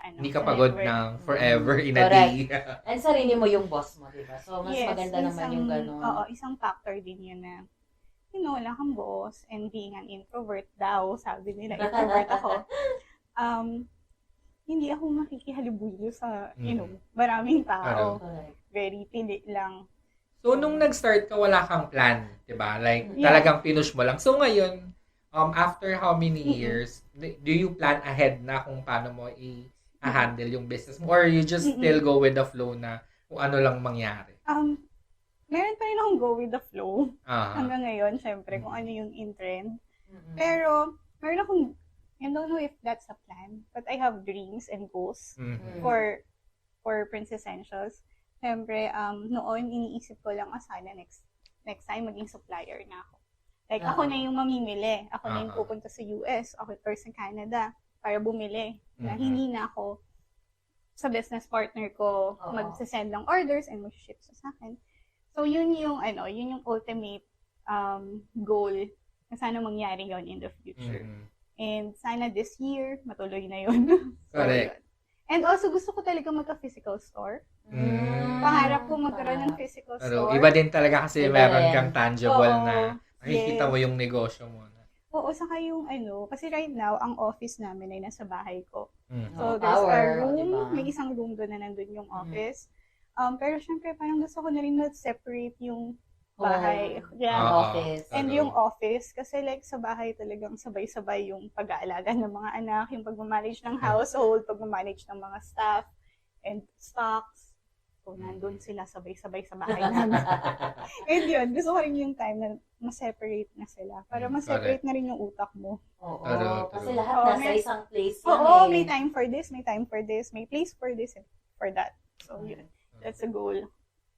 Hindi ka sa pagod network. ng forever in a Correct. day. And sarili mo yung boss mo, di ba? So, mas Yes, maganda naman yung gano'n. Oo, isang factor din yun na, wala kang boss and being an introvert daw, sabi nila, introvert ako. Hindi ako makikihalibuyo sa, maraming tao. Correct. Very pili lang. So, nung nag-start ka, wala kang plan, di ba? Like, Yeah. talagang pinush mo lang. So, ngayon, after how many years, do you plan ahead na kung paano mo i-handle yung business mo? Or you just still go with the flow na kung ano lang mangyari? Meron pa rin akong go with the flow. Ah. Hanggang ngayon, syempre, kung ano yung in-trend. Mm-mm. Pero, meron akong, I don't know if that's a plan, but I have dreams and goals Mhm. for Princess Essentials. Syempre, noon, iniisip ko lang, sana next time, maging supplier na ako. Like, ako na yung mamimili. Ako na yung pupunta sa US, ako or sa Canada, para bumili. Na hindi na ako sa business partner ko mag-send ng orders and mag-ship sa akin. So, yun yung ultimate goal na sana mangyari yon in the future. Mhm. And sana this year, matuloy na yun. Correct. yun. And also, gusto ko talaga magka-physical store. Pangarap ko magkaroon ng physical Pero store. iba din talaga kasi Iba meron rin. kang tangible Oo, na nakikita yes. mo yung negosyo mo. Oo, saka yung kasi right now, ang office namin ay nasa bahay ko. Mhm. So, Oh, there's a power, room, diba? may isang room doon na nandun yung office. Pero syempre, parang gusto ko na rin na-separate yung bahay. Yeah. Oo. Office. And yung office, kasi like sa bahay talagang sabay-sabay yung pag-aalaga ng mga anak, yung pag-manage ng household, pag-manage ng mga staff, and stocks. So, nandun sila sabay-sabay sa bahay namin. And yun, gusto ko rin yung time na ma-separate na sila. Para ma-separate na rin yung utak mo. Oo. True, Kasi true. lahat Oo, nasa may- isang place lang Oo, eh. may time for this, may time for this, may place for this, and for that. So, yun. That's a goal.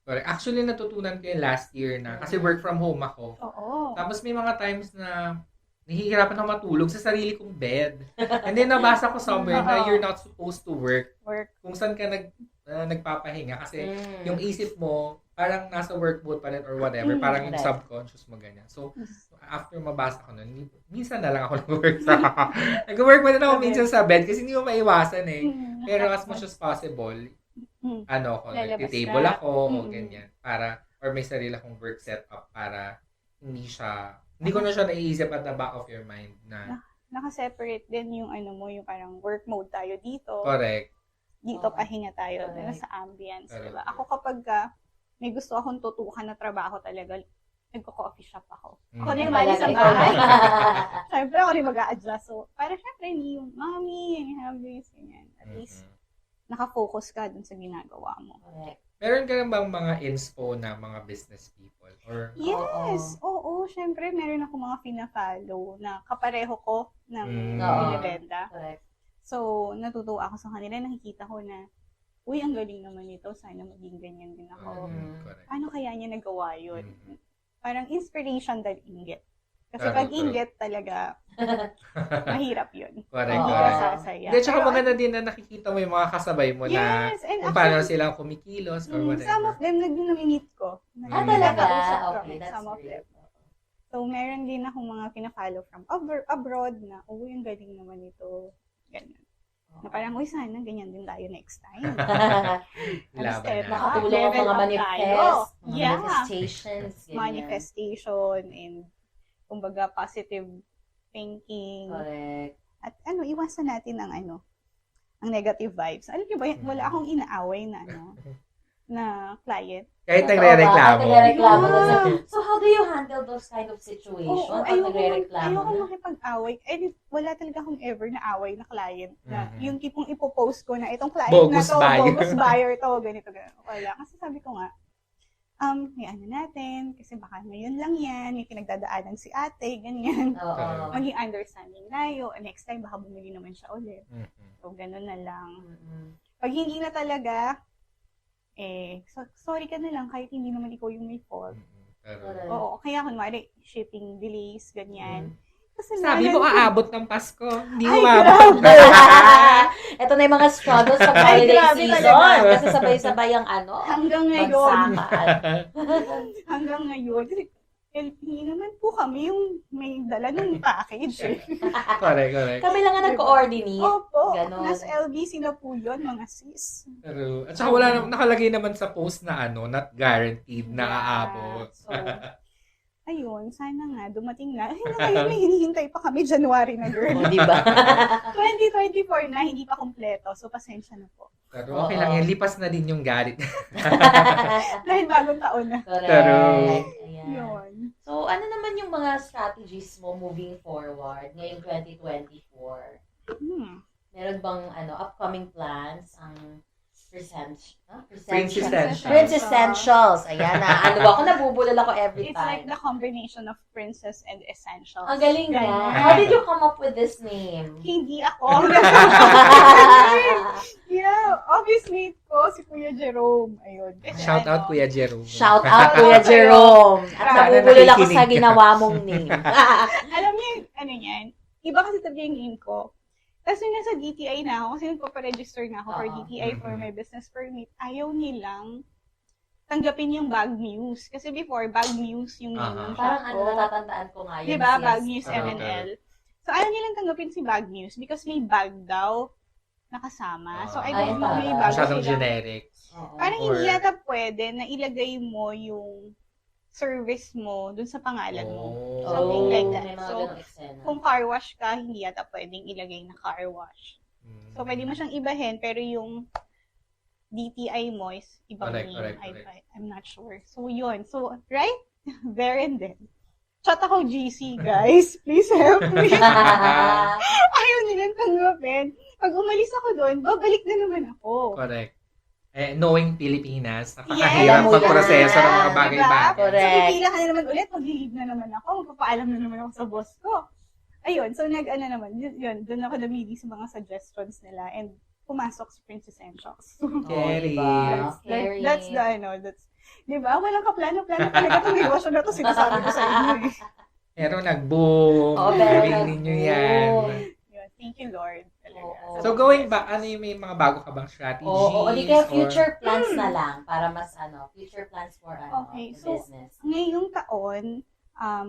Correct. Actually, natutunan ko yung last year na, kasi work from home ako. Oo. Tapos may mga times na nahihirapan ako matulog sa sarili kong bed. And then nabasa ko somewhere na you're not supposed to work Work. kung saan ka nagpapahinga. Kasi Mm. yung isip mo, parang nasa work mode pa rin or whatever. Parang yung Correct. subconscious mo ganyan. So, after mabasa ko nun, minsan na lang ako nag-work sa... nag-work pa din ako minsan sa bed kasi hindi mo maiwasan eh. Pero as much as possible, Lalabas nagtitable ka. ako o ganyan. Para, or may sarili akong work setup para hindi ko na siya naiisip at the back of your mind na Naka-separate din yung yung parang work mode tayo dito. correct. Dito pahinga tayo Correct. sa ambience, Correct. diba? Ako kapag may gusto akong tutukan na trabaho talaga, nagko-coffee shop ako. Ako na yung mali sa bahay. Siyempre, ako rin mag-a-adjust. So, para syempre, hindi yung mommy, and hubbies, ganyan. At least, nakafocus ka dun sa ginagawa mo. Correct. Meron ka bang mga inspo na mga business people? Or Yes! Oo, syempre, meron ako mga fina-follow na kapareho ko ng Oo. binibenta. Correct. So, natutuwa ako sa kanila. Nakikita ko na, uy, ang galing naman nito. Sana maging ganyan din ako. correct. Paano kaya niya nagawa yun? Mhm. Parang inspiration dahil inggit. Kasi True, pag true. inggit talaga, mahirap yun. Correct, Oo. Hindi ka correct. sasaya. Hindi, tsaka Pero, maganda din na nakikita mo yung mga kasabay mo na yes, and kung paano actually, sila kumikilos or some of whatever. them nag-nominate ko. Talaga? Nakausap ko, Okay, that's some of great. them. So, meron din akong mga pina-follow from abroad na, yung galing naman ito. Ganun. Na parang, sana ganyan din tayo next time. Laban na. Nakatulong ang Level mga up manifest, tayo. mga Yeah. manifestations, ganyan. Manifestation and, kumbaga, positive thinking. Correct. At iwasan natin ang ang negative vibes. Alam niyo ba, wala akong inaaway na client. Kahit Totoo ba? nagre-reklamo. Kahit nagre-reklamo. Yeah. So, how do you handle those kind of situations? Oo, Pag nagre-reklamo ayoko na? makipag-away. Wala talaga akong ever na away na client na Mhm. yung tipong ipopost ko na itong client Bogus na to, buyer. bogus buyer to, ganito. Wala. Kasi sabi ko nga, may natin, kasi baka ngayon lang yan, may pinagdadaanan si ate, ganyan. Oo. Maging understanding tayo. Next time, baka bumili naman siya ulit. Mhm. So, ganun na lang. Mm-mm. Pag hindi na talaga, sorry ka na lang kahit hindi naman ikaw yung may fault. Pero, Correct. Oo, kaya kunwari, shipping delays, ganyan. Kasi sabi mo aabot ng Pasko. Hindi Ay, umabot. Ito na yung mga struggles sa Ay, holiday grabe season. talaga. Kasi sabay-sabay ang hanggang ngayon, bagsakan. hanggang ngayon, kasi LP naman po kami yung may dala ng package. Correct. Kami lang nga nag-coordinate. Opo, Ganon. nasa LBC na po yun, mga sis. Pero, at saka wala nakalagay naman sa post na not guaranteed na aabot. So, ayun, sana nga, dumating na. Ay, ngayon may hinihintay pa kami, January na girl. O, di ba? 2024 na, hindi pa kompleto. So, pasensya na po. Pero okay Oo. lang yan. Lipas na din yung galit. Dahil bagong taon na. Correct. Ayan. Yun. So, ano naman yung mga strategies mo moving forward ngayong 2024? Meron bang upcoming plans ang Princess Princess Essentials. Ayan na. Ako, nabubulol ako every It's like time. the combination of princess and essentials. Ang galing Ganyan. nga. How did you come up with this name? Hindi ako. Yeah, obviously ko si Kuya Jerome. Ayun. Kasi Shout out Kuya Jerome. Shout out, Shout Kuya out Jerome. At Sana nabubulol ako nakikinig sa ka. ginawa mong name. Alam niyo, yan. Iba kasi talaga yung name ko. Tapos yung nasa DTI na ako, kasi nagpaparegister na ako for Oo. DTI for my business permit, ayaw nilang tanggapin yung Bag News. Kasi before, Bag News yung name ng shop Parang ko. natatandaan ko nga yun. Diba? Yes. Bag News Okay. MNL. So, ayaw nilang tanggapin si Bag News because may bag daw nakasama. So, I don't know, may bag Masyadong sila. generic. Oo. Parang Or- hindi yata pwede na ilagay mo yung service mo dun sa pangalan mo. Oh. Something like that. May mga So, ganong eksena. Kung car wash ka, hindi yata pwedeng ilagay na car wash. So, pwede mo siyang ibahin, pero yung DTI mo is ibang Correct, name. correct. I'm not sure. So, yun. So, right? There and then. Chat ako GC, guys. Please help me. Ayaw nilang tanggapin. Pag umalis ako doon, babalik na naman ako. Correct. Knowing Pilipinas, Yes. napakahirap Alam mo magproseso yan. ng mga bagay-bagay. Diba? Correct. So, pipila ka na naman ulit, mag-leave na naman ako, magpapaalam na naman ako sa boss ko. Ayun, so naman, yun, doon ako namili sa mga suggestions nila and pumasok si Princess Essentials. Scary. diba? Scary. That's di ba? Walang kaplano-plano talaga itong negosyo na to, sinasabi ko sa inyo eh. Pero nag-boom. Oo, pero Galing ninyo yan. Yun, thank you Lord. Talaga. Oo. So going back, may mga bago ka bang strategies? Oo, di kaya or- future plans na lang para mas future plans for Okay, the so- business. Ngayong taon,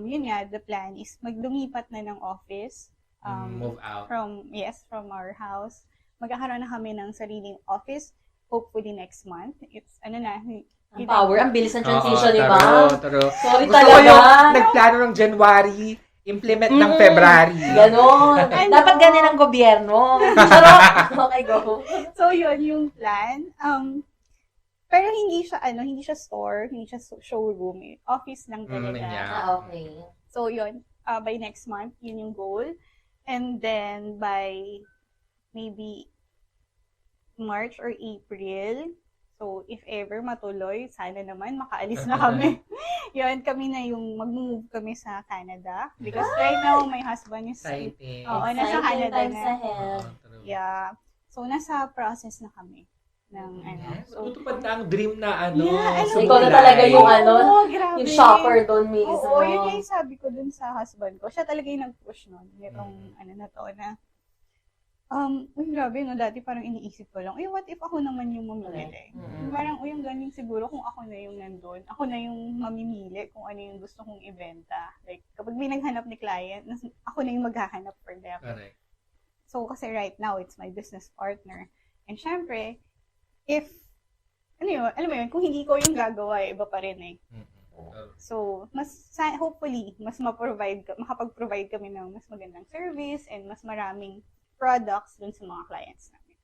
yun nga, the plan is maglumipat na ng office. Move out. From our house. Magkakaroon na kami ng sariling office, hopefully next month. It's, Ang power, ang bilis ng transition, di ba? True. Sorry Gusto ko yung talaga. nagplano ng January, implement ng February. Ganon. Ano? Dapat ganyan ang gobyerno. Charot. Okay, go. So, yun yung plan. Pero hindi siya store, hindi siya showroom. Office lang talaga. Yeah. Okay. So, yun. By next month, yun yung goal. And then, by maybe March or April, so if ever matuloy, sana naman makaalis na kami. Yun, kami na yung mag-move kami sa Canada. Because right now, my husband is... Exciting. Oo, nasa Exciting Canada times na. ahead. True. Yeah. So, nasa process na kami. ng ano. Yes. So, Tutupad na ang dream na ano. yeah, alam So, mo, ikaw na talaga yung ano, oo, grabe. yung shopper doon mismo. Oo, yun yung sabi ko dun sa husband ko. Siya talaga yung nag-push nun. Nitong ano na to na, uy, grabe, no, dati parang iniisip ko lang, what if ako naman yung mamimili? Parang, ang galing siguro kung ako na yung nandun. Ako na yung mamimili kung ano yung gusto kong ibenta. Like, kapag may naghanap ni client, ako na yung maghahanap for them. Correct. So, kasi right now, it's my business partner. And syempre, alam mo yun, kung hindi ko yung gagawa, iba pa rin eh. So, hopefully, mas makapag-provide kami ng mas magandang service and mas maraming products dun sa mga clients namin.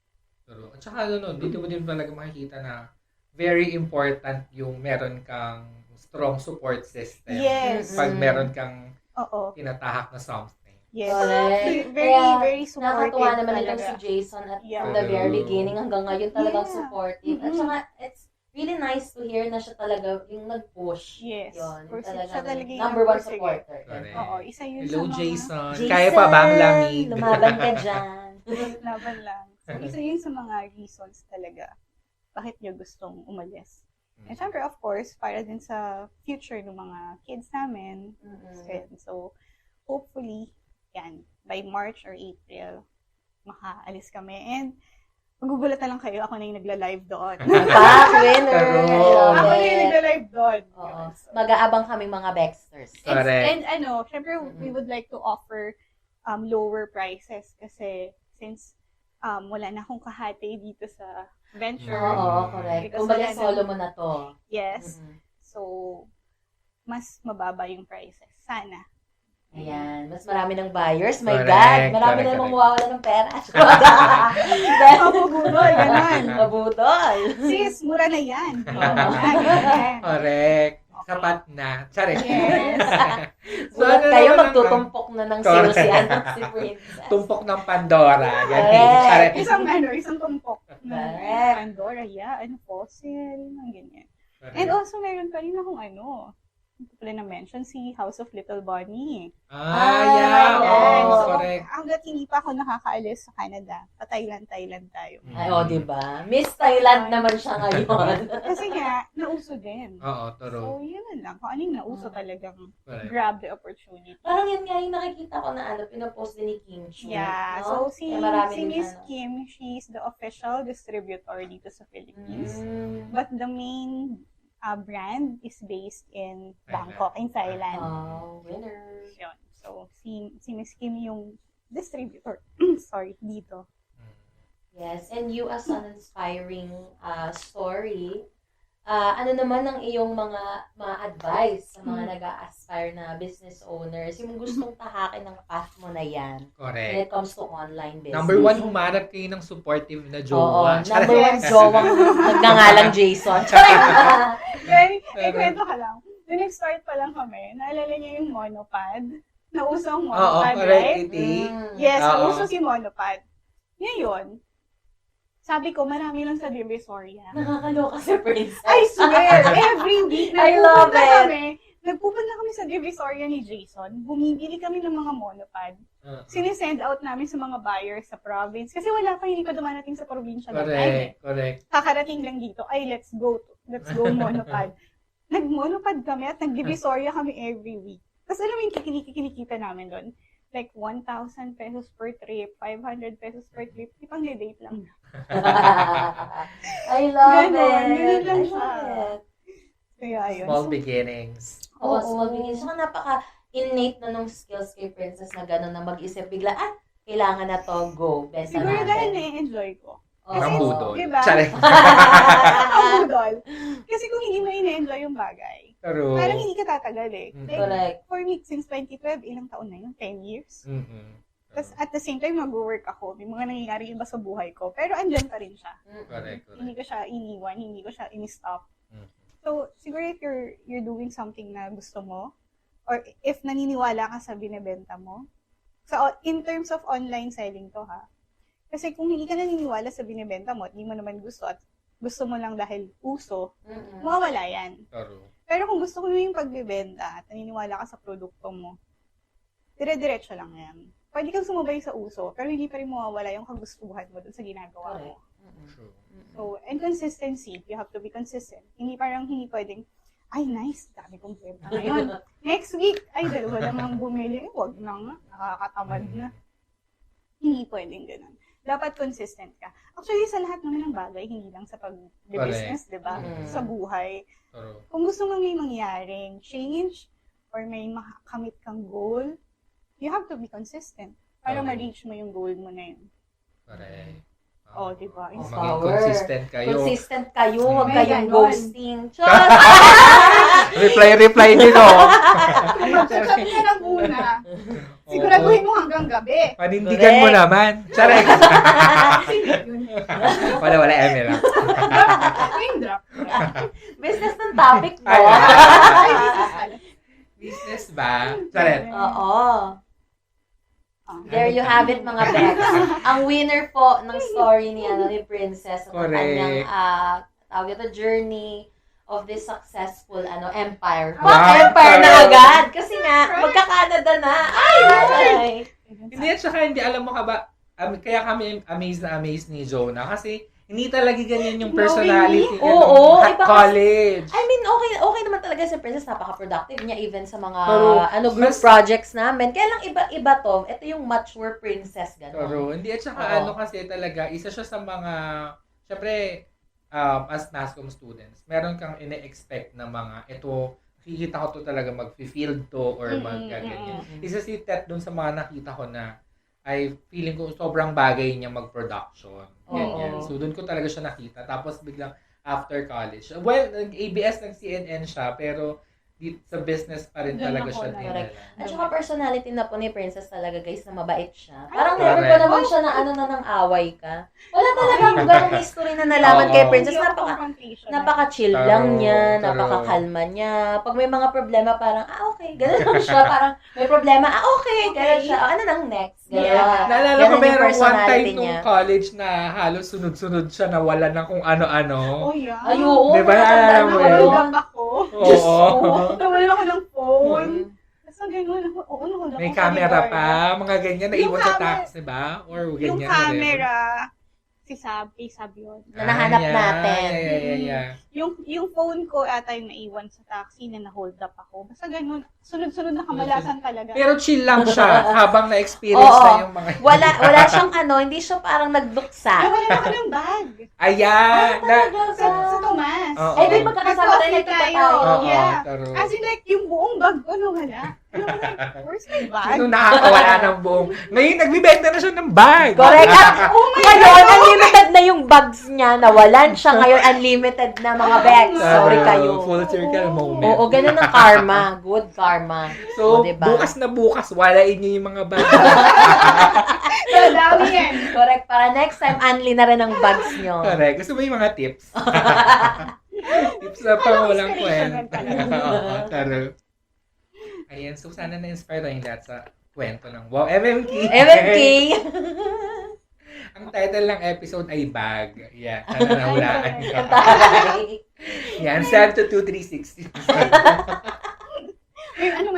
Pero, at saka dito mo din talaga makikita na very important yung meron kang strong support system. Yes. Pag meron kang Oo. tinatahak na something. Yes. Correct. Very supportive Nakakatuwa naman talaga. itong si Jason at Yeah. from the very beginning hanggang ngayon talagang Yeah. supportive. At Mhm. saka, it's really nice to hear na siya talaga yung nag-push. Yes. Yun, For yung siya talaga yung number one nag-push, supporter. Correct. Oo, isa yun Hello, sa mga... Jason. Jason, Kaya pa ba ang lamig? lumaban ka dyan. Laban lang. So, isa yun sa mga reasons talaga bakit niyo gustong umalis. And syempre, of course, para din sa future ng mga kids namin. So, hopefully, yan, by March or April, makaalis kami. And, magugulat na lang kayo, ako na yung nagla-live doon. Back winner! I love Ako na yung it. nagla-live doon. Oo. Yun. So, Mag-aabang kaming mga Baxters. Correct. And syempre, we would like to offer lower prices kasi since wala na akong kahati dito sa venture. Oo, correct. Because Kumbaga wala na- solo mo na to. Yes. Mm-mm. So, mas mababa yung prices. Sana. Ayan, mas marami ng buyers. My Correct, God, marami correct, na namang correct. mawawala ng pera. Mabubudol, ganun. Mabudol. Sis, mura na yan. Oo. Correct. Sapat na. Sorry. Yes. Bulat ano kayo, naman ang- magtutumpok na ng sale si, si Princess. Tumpok ng Pandora. Yan. Correct. Sorry. Isang tumpok. Correct. Pandora, yeah. Fossil, ang ganyan. And also, meron pa rin akong hindi ko pala na-mention, si House of Little Bunny. Yeah. Ayan. Oo, So, correct. hanggat hindi pa ako nakakaalis sa Canada, pa-Thailand tayo. Ay, diba? Miss Thailand naman siya ngayon. Kasi nga, nauso din. Oo, turo. So, yun lang. Kung ano yung nauso talagang Correct. grab the opportunity. Parang yun nga yung nakikita ko na pinopost din ni Kim Chu. Yeah. no? So, si Kaya marami din, Miss Kim, she's the official distributor dito sa Philippines. But the main brand is based in Bangkok, in Thailand. Oh, winner. Yun. So, si Miss Kim yung distributor. Sorry, dito. Yes, and you as an inspiring story, ano naman ang iyong mga advice sa mga nag-a-aspire na business owners, yung gustong tahakin ng path mo na yan when Correct. it comes to online business? Number one, humanap kayo ng supportive na Oo, jowa. number one, jowang nagngangalang Jason. Then, kwento ka lang. Nung nag-start pa lang kami, naalala niyo yung monopod? Nauso ang Oo, monopod, correct. right? Iti. Yes, Oo. nauso si monopod. Ngayon, sabi ko, marami lang sa Divisoria. Nakakaloka si Princess. I swear, every week, I love it. Nagpupunta kami sa Divisoria ni Jason. Bumibili kami ng mga monopod. Sinisend out namin sa mga buyers sa province. Kasi wala pa, hindi pa dumarating sa probinsya na time. Correct. Kakarating lang dito, ay, let's go monopod. Nag-monopod kami at nag-Divisoria kami every week. Tapos alam mo yung kinikita namin doon? Like 1,000 pesos per trip, 500 pesos per trip. Ipang date lang. I love Ganon, it. ganun lang I siya. love it. Kaya yun. Small So, beginnings. Oo, Oo. small beginnings. Saka napaka-innate na nung skills kay Princess na gano'n na mag-isip bigla, kailangan na to, go, benta siguro dahil natin. na-enjoy ko. Oo. Ang budol. Diba? Sorry. Ang budol. Kasi kung hindi mo ina-enjoy yung bagay, Pero, parang hindi ka tatagal eh. Like, Correct. for me, since 2012, ilang taon na yun? 10 years? mm-mm. Tapos at the same time, mag-work ako. May mga nangyayari iba sa buhay ko. Pero andyan pa rin siya. Correct. Hindi ko siya iniwan, hindi ko siya in-stop. Mhm. So, siguro if you're doing something na gusto mo, or if naniniwala ka sa binebenta mo, so in terms of online selling to ha, kasi kung hindi ka naniniwala sa binebenta mo at hindi mo naman gusto at gusto mo lang dahil uso, mawawala yan. Pero kung gusto mo yung pagbebenta at naniniwala ka sa produkto mo, dire-diretso lang yan. Pwede kang sumabay sa uso, pero hindi pa rin mawawala yung kagustuhan mo dun sa ginagawa mo. True. So, and consistency. You have to be consistent. Hindi pwedeng, ay, nice, dami kong benta ngayon. Next week, ay, dalawa lang ang bumili. Wag na nga, nakakatamad na. Hindi pwedeng ganun. Dapat consistent ka. Actually, sa lahat naman ng bagay, hindi lang sa pag-business, di ba? Sa buhay. True. Kung gusto mong may mangyaring change or may makamit kang goal, you have to be consistent para Okay. ma-reach mo yung goal mo na yun. Correct. Oh, di ba? Oh, Maging power. consistent kayo. Consistent kayo, huwag May kayong ganon. ghosting. Chos! Reply din, oh. Kung mag-chat ka lang muna, siguraduhin mo hanggang gabi. Panindigan mo Correct. naman. Charay. Sino yun? Wala, eme lang. Name drop. Business ng topic mo. Ay, Ay, business pala. Business ba? Charet. Oo. Ah. There you have it, mga Bex. Ang winner po ng story ni Princess at ang Correct. kanyang tawag ito, journey of this successful empire. Wow, Empire na correct. agad! Kasi nga, magka-Canada na. Ay! Hindi, at saka hindi alam mo ka ba, kaya kami amazed ni Jonah kasi hindi talaga ganyan yung personality niya Oo, nung iba kasi- college. I mean, okay naman talaga si Princess. Napaka-productive niya even sa mga Pero, group mas- projects namin. Kaya lang iba to. Ito yung mature princess, gano'n. Pero, hindi, at saka Oo. kasi talaga, isa siya sa mga, syempre, as NASCOM students, meron kang ine-expect na mga, ito, nakikita ko to talaga mag-field to or mag-ganyan. Isa si Tet dun sa mga nakita ko na, ay feeling ko sobrang bagay niya mag-production. Ganyan. Oo. So, doon ko talaga siya nakita. Tapos, biglang, after college. Well, nag-ABS, nag-CNN siya, pero sa business pa rin Doon talaga ako siya na- dinala. At saka personality na po ni Princess talaga, guys, na mabait siya. Parang never correct. ko naman siya na ng away ka. Wala talagang ganong history na nalaman kay Oo. Princess. Hindi ako confrontational. Napaka-chill Taro, lang niya, taro. napaka-kalma niya. Pag may mga problema, parang, okay, ganun lang siya. Parang, may problema, okay, ganun siya. Ano nang next? Ganun. Yeah. Naalala Ganun ko yung meron one personality time nung niya. college na halos sunod-sunod siya na wala ng kung ano-ano. Oh, yeah. Ay, oo. Di ba, natatandaan alam mo ko yun? yun. Nahulog ako. Oo. Nawalan ako ng phone. Mm. Basta ganun. Oo, nahulog ako. May sa camera Ligarda. pa, mga ganyan, Yung naiwan sa camera- taxi ba? Or Yung ganyan. camera, sabi yun. Na nahanap yeah. natin. Yeah. Yung phone ko ata yung naiwan sa taxi na na-hold up ako. Basta ganun. Sunod-sunod na kamalasan talaga. Pero chill lang siya habang na-experience Oo. na yung mga... Wala siyang hindi siya parang nagluksa. Nawalan ako ng bag. Ayan! Sa Tomas. Oo. Eh, di magkakasama tayo, Nag-coffee nagkita tayo. Oo, Yeah. taro. As in like, yung buong bag ko nawala. Where's my bag? Sino nakakawala ng buong... Ngayon, nagbibenta na siya ng bag! Correct. At ngayon, unlimited na yung bags niya. Nawalan siya. Ngayon, unlimited na mga bags. Sorry Taro. kayo. Full circle moment. Oo, ganun ang karma. Good karma. So, O, diba? bukas na bukas, walain niyo yung mga bag. So, dami yan. Correct. Para next time, unli na rin ang bags nyo. Correct. Gusto mo yung mga tips? Tips na pang walang inspirational kwento. talaga. Oo, taro. Ayan, so sana na-inspire tayong lahat sa kwento ng Wow MMK. MMK. Ang title ng episode ay Bag. Yeah, sana nahulaan niyo. Taray. Yan, send to 2360. Ay, ano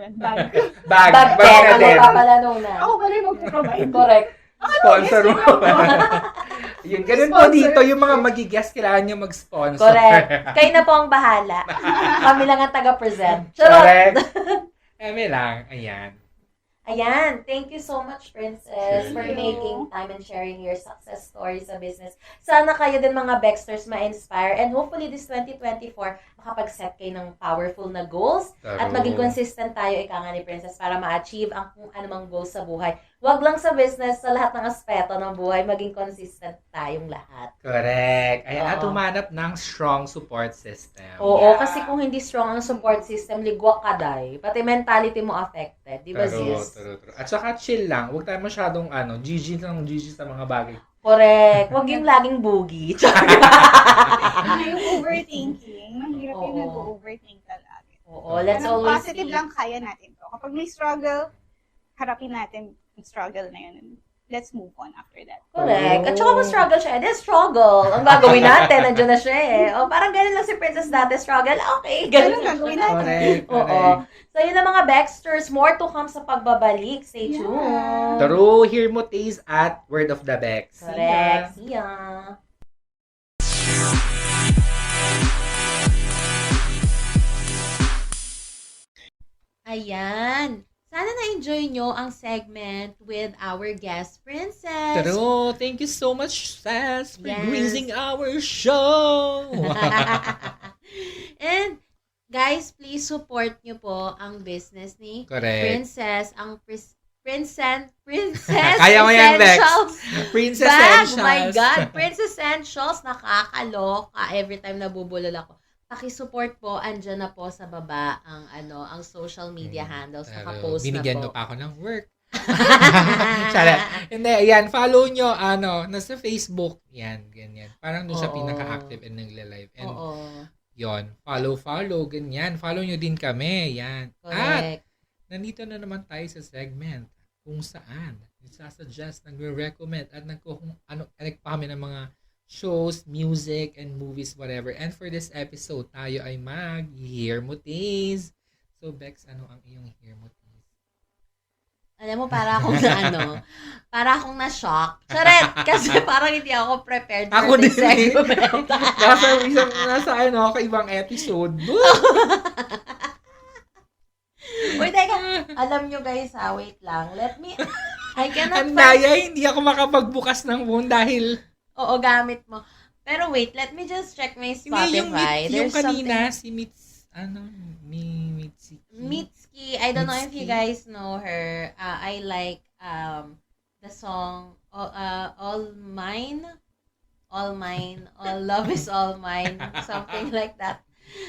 yun? Bag. Bag. Bag Bag din. na Ang din. magpapalano na. Ako pala yung magpo-provide. Correct. Sponsor mo. Yun, ganun po Sponsor. dito, yung mga magigest, kailangan nyo mag-sponsor. Correct. Kayo na po ang bahala. Kami lang ang taga-present. Charot. Correct. Eme lang. Ayan. Ayan. Thank you so much, Princess, for Thank you. making time and sharing your success stories sa business. Sana kayo din mga Bexters ma-inspire and hopefully this 2024 makapag-set kayo ng powerful na goals at maging consistent tayo, ika nga ni Princess, para ma-achieve ang kung anumang goals sa buhay. Huwag lang sa business, sa lahat ng aspeto ng buhay, maging consistent tayong lahat. Correct. Ayan, at Oo. humanap ng strong support system. Oo, Yeah. kasi kung hindi strong ang support system, ligwak ka day. Pati mentality mo affected. Di ba, sis? True. At saka chill lang. Huwag tayo masyadong GG sa mga bagay. Correct. Huwag yung laging boogie. Yung overthinking. Mahirap yung Oo. nag-overthink talaga. Oo, let's Pero always positive be. lang, kaya natin to. Kapag may struggle, harapin natin yung struggle na yun. let's move on after that. Correct. At saka kung struggle siya, then struggle. Ang gagawin natin, nandiyan na siya eh. O, parang ganun lang si Princess dati, struggle, okay. Ganun gagawin natin. Correct. Oo. So, yun ang mga Baxters. More to come sa pagbabalik. Stay tuned. True, hear mo taste at Word of the Bex. Correct. See ya. Ayan. Sana na-enjoy nyo ang segment with our guest princess. True, thank you so much, Sass, for Yes. gracing our show. And guys, please support nyo po ang business ni Correct. Princess, ang Princess Kaya mo yan, Bex. Essentials Princess bag. Essentials. My God, Princess Essentials, nakakaloka every time nabubulol ako. Paki-support po, andyan na po sa baba ang social media handles, Pero naka-post na binigyan po. mo pa ako ng work. Charot. Hindi, yan, follow nyo, nasa Facebook, yan, ganyan. Parang doon siya Oo. pinaka-active and nagla-live. And Oo. yon, follow, ganyan. Follow nyo din kami, yan. At, Correct. nandito na naman tayo sa segment kung saan nagsasuggest, nagre-recommend, at nagpakami ng mga shows, music, and movies, whatever. And for this episode, tayo ay mag-hear mo tease. So, Bex, ano ang iyong hear mo tease? Alam mo, para akong para akong na-shock. Charet! Kasi parang hindi ako prepared for Ako this din eh. segment. nasa ibang episode. Uy, teka. Alam nyo guys, wait lang. I cannot Ang daya, hindi ako makapagbukas ng phone dahil Oo, gamit mo. Pero wait, let me just check my Spotify. yung There's kanina, something... Mitski. Mitski, I don't know if you Mitski. guys know her. I like the song All Mine, All Love is All Mine, something like that.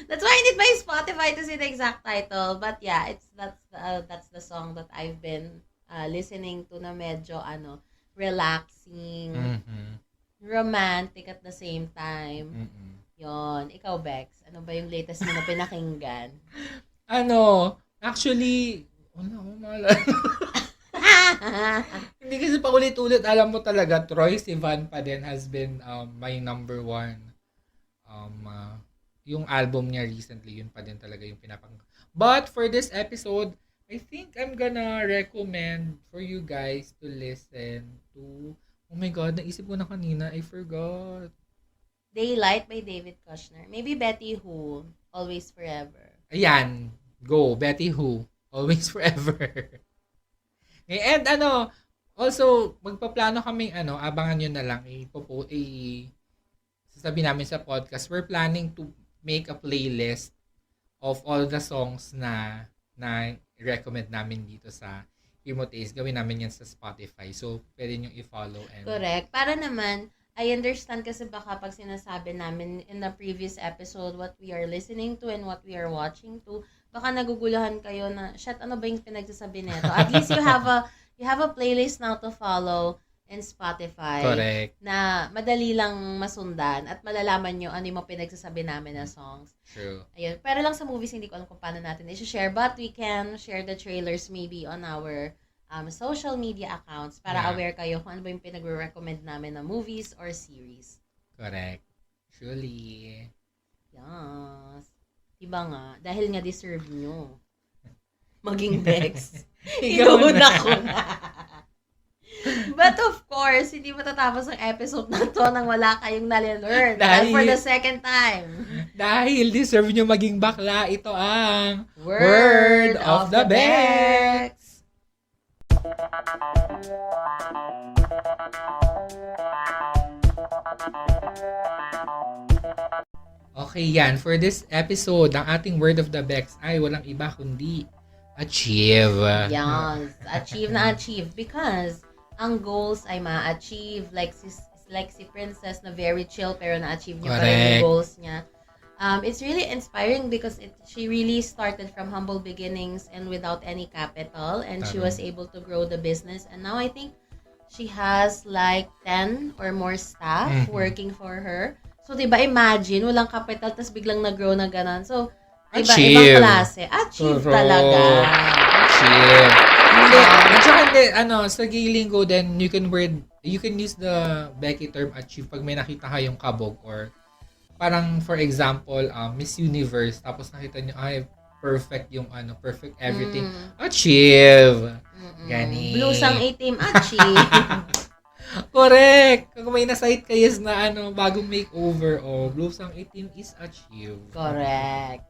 That's why I need my Spotify to see the exact title. But yeah, that's the song that I've been listening to na medyo relaxing, romantic at the same time. Yon, ikaw Bex, ano ba yung latest mo na pinakinggan? Actually, wala ko maalala. Hindi kasi paulit-ulit, alam mo talaga, Troye Sivan pa din has been my number one. Yung album niya recently, yun pa din talaga yung But for this episode, I think I'm gonna recommend for you guys to listen to, oh my God, naisip ko na kanina, I forgot. Daylight by David Kushner. Maybe Betty Who, Always Forever. Ayan, go, Betty Who, Always Forever. And also, magpaplano kaming abangan nyo na lang, sasabihin namin sa podcast, we're planning to make a playlist of all the songs na recommend namin dito sa Emotaste. Gawin namin yan sa Spotify. So, pwede nyo i-follow. Correct. Para naman, I understand kasi baka pag sinasabi namin in the previous episode what we are listening to and what we are watching to, baka naguguluhan kayo na, shit, ano ba yung pinagsasabi nito? At least you have a playlist now to follow in Spotify. Correct. Na madali lang masundan at malalaman nyo ano yung mga pinagsasabi namin na songs. True. Ayun. Pero lang sa movies, hindi ko alam kung paano natin i-share. But we can share the trailers maybe on our social media accounts para aware kayo kung ano ba yung pinag-recommend namin na movies or series. Correct. Truly. Yes. Diba nga? Dahil nga deserve nyo. Maging Bex. Inuuna ko na. But of course, hindi matatapos ang episode na to nang wala kayong nalilern. Dahil- For the second time. Dahil deserve nyo maging bakla, ito ang Word of the Bex. Okay, yan. For this episode, ang ating Word of the Bex ay walang iba kundi achieve. Yes. Achieve na achieve. Because ang goals ay ma-achieve. Like si Princess na very chill pero na-achieve niya pa rin Correct. yung goals niya. It's really inspiring because she really started from humble beginnings and without any capital, and she Tama. was able to grow the business, and now I think she has like 10 or more staff Mhm. working for her. So, diba, imagine, walang capital, tas biglang nag-grow na ganon. So, diba, Achieve. ibang klase. Achieve True. talaga. Achieve. Hindi. At saka hindi, sa gay lingo then you can use the Becky term achieve pag may nakita kayong kabog or parang for example, Miss Universe tapos nakita nyo, ay, perfect yung perfect everything. Achieve! Gani. Blusang itim, achi. Correct! Kung may na-site kayo na bagong makeover, blusang itim is achieve. Correct.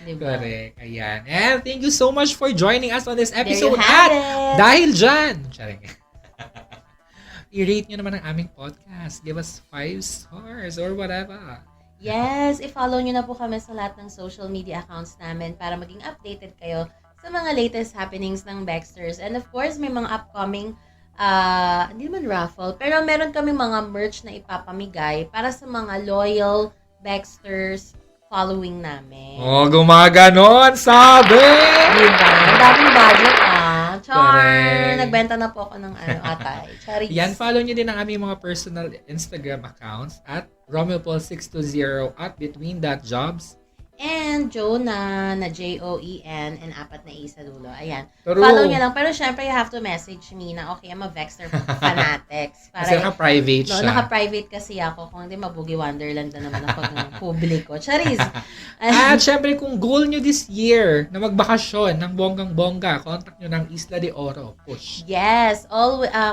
Diba? Correct. Ayan. And thank you so much for joining us on this There episode. you have it. Dahil dyan, charing. I-rate nyo naman ang aming podcast. Give us 5 stars or whatever. Yes, i-follow nyo na po kami sa lahat ng social media accounts namin para maging updated kayo sa mga latest happenings ng Baxters. And of course, may mga upcoming, hindi naman raffle, pero meron kami mga merch na ipapamigay para sa mga loyal Baxters following namin. Gumaganon, sabi! Diba? Ang daming budget, Char! Correct. Nagbenta na po ako ng atay. Charis. Yan, follow nyo din ang aming mga personal Instagram accounts at RomeoPaul620 at BetweenThatJobs. And Joanna, na Joen, and 4 na E sa dulo. Ayan. Pero, Follow nyo lang. Pero syempre, you have to message me na, okay, I'm a Vexter fanatics. kasi Para, naka-private siya. naka-private kasi ako. Kung hindi, mabugi Wonderland na naman ako ng publiko. Charis. At syempre, kung goal nyo this year na magbakasyon ng bonggang-bongga, contact nyo ng Isla de Oro. Push. Yes.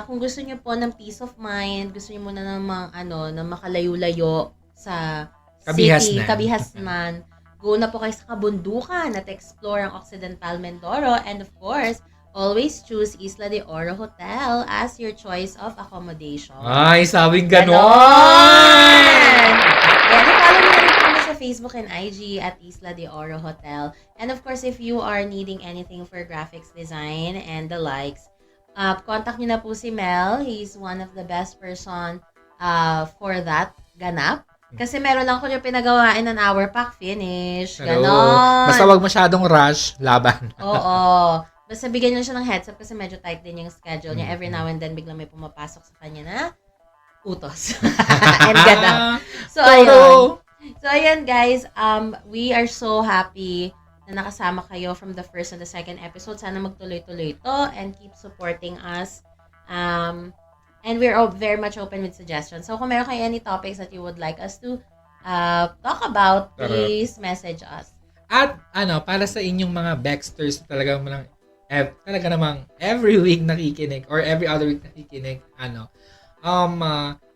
Kung gusto nyo po ng peace of mind, gusto nyo muna ng na makalayo-layo sa city, Kabihasnan, go na po kayo sa kabundukan at explore ang Occidental Mindoro. And of course, always choose Isla de Oro Hotel as your choice of accommodation. Ay, sabing Ganon! ganon! Yan, follow nyo na rin kami sa Facebook and IG at Isla de Oro Hotel. And of course, if you are needing anything for graphics design and the likes, contact nyo na po si Mel. He's one of the best person for that ganap. Kasi meron lang ko yung pinagawain ng hour pack finish. Ganon. Basta wag masyadong rush, laban. Oo. Basta bigyan nyo siya ng heads up kasi medyo tight din yung schedule niya. Every now and then, biglang may pumapasok sa kanya na utos. And ganap. So, ayun. So, ayun guys. We are so happy na nakasama kayo from the first and the second episode. Sana magtuloy-tuloy to and keep supporting us. And we're all very much open with suggestions. So, kung meron kayo any topics that you would like us to talk about, please message us. At para sa inyong mga Baxters talaga namang every week nakikinig or every other week nakikinig,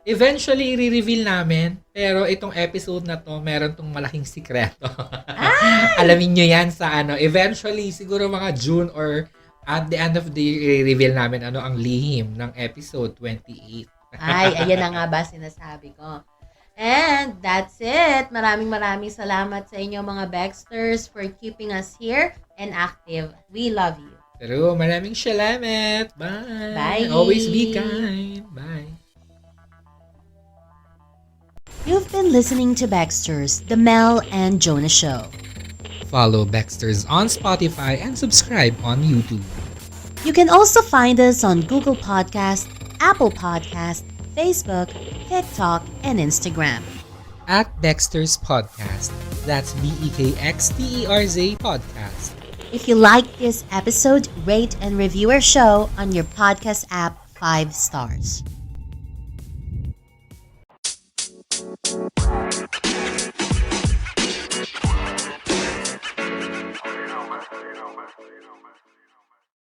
eventually i-reveal namin, pero itong episode na to, meron tong malaking sikreto. Alamin nyo yan sa eventually siguro mga June or at the end of the year, i-reveal namin ang lihim ng episode 28. Ay, ayan na nga ba sinasabi ko. And that's it. Maraming salamat sa inyo mga Baxters for keeping us here and active. We love you. Pero maraming salamat. Bye. Bye. Always be kind. Bye. You've been listening to Baxters, The Mel and Jonah Show. Follow Baxters on Spotify and subscribe on YouTube. You can also find us on Google Podcast, Apple Podcast, Facebook, TikTok, and Instagram. At Baxters Podcast. That's BEKXTERZ Podcast. If you like this episode, rate and review our show on your podcast app 5 stars.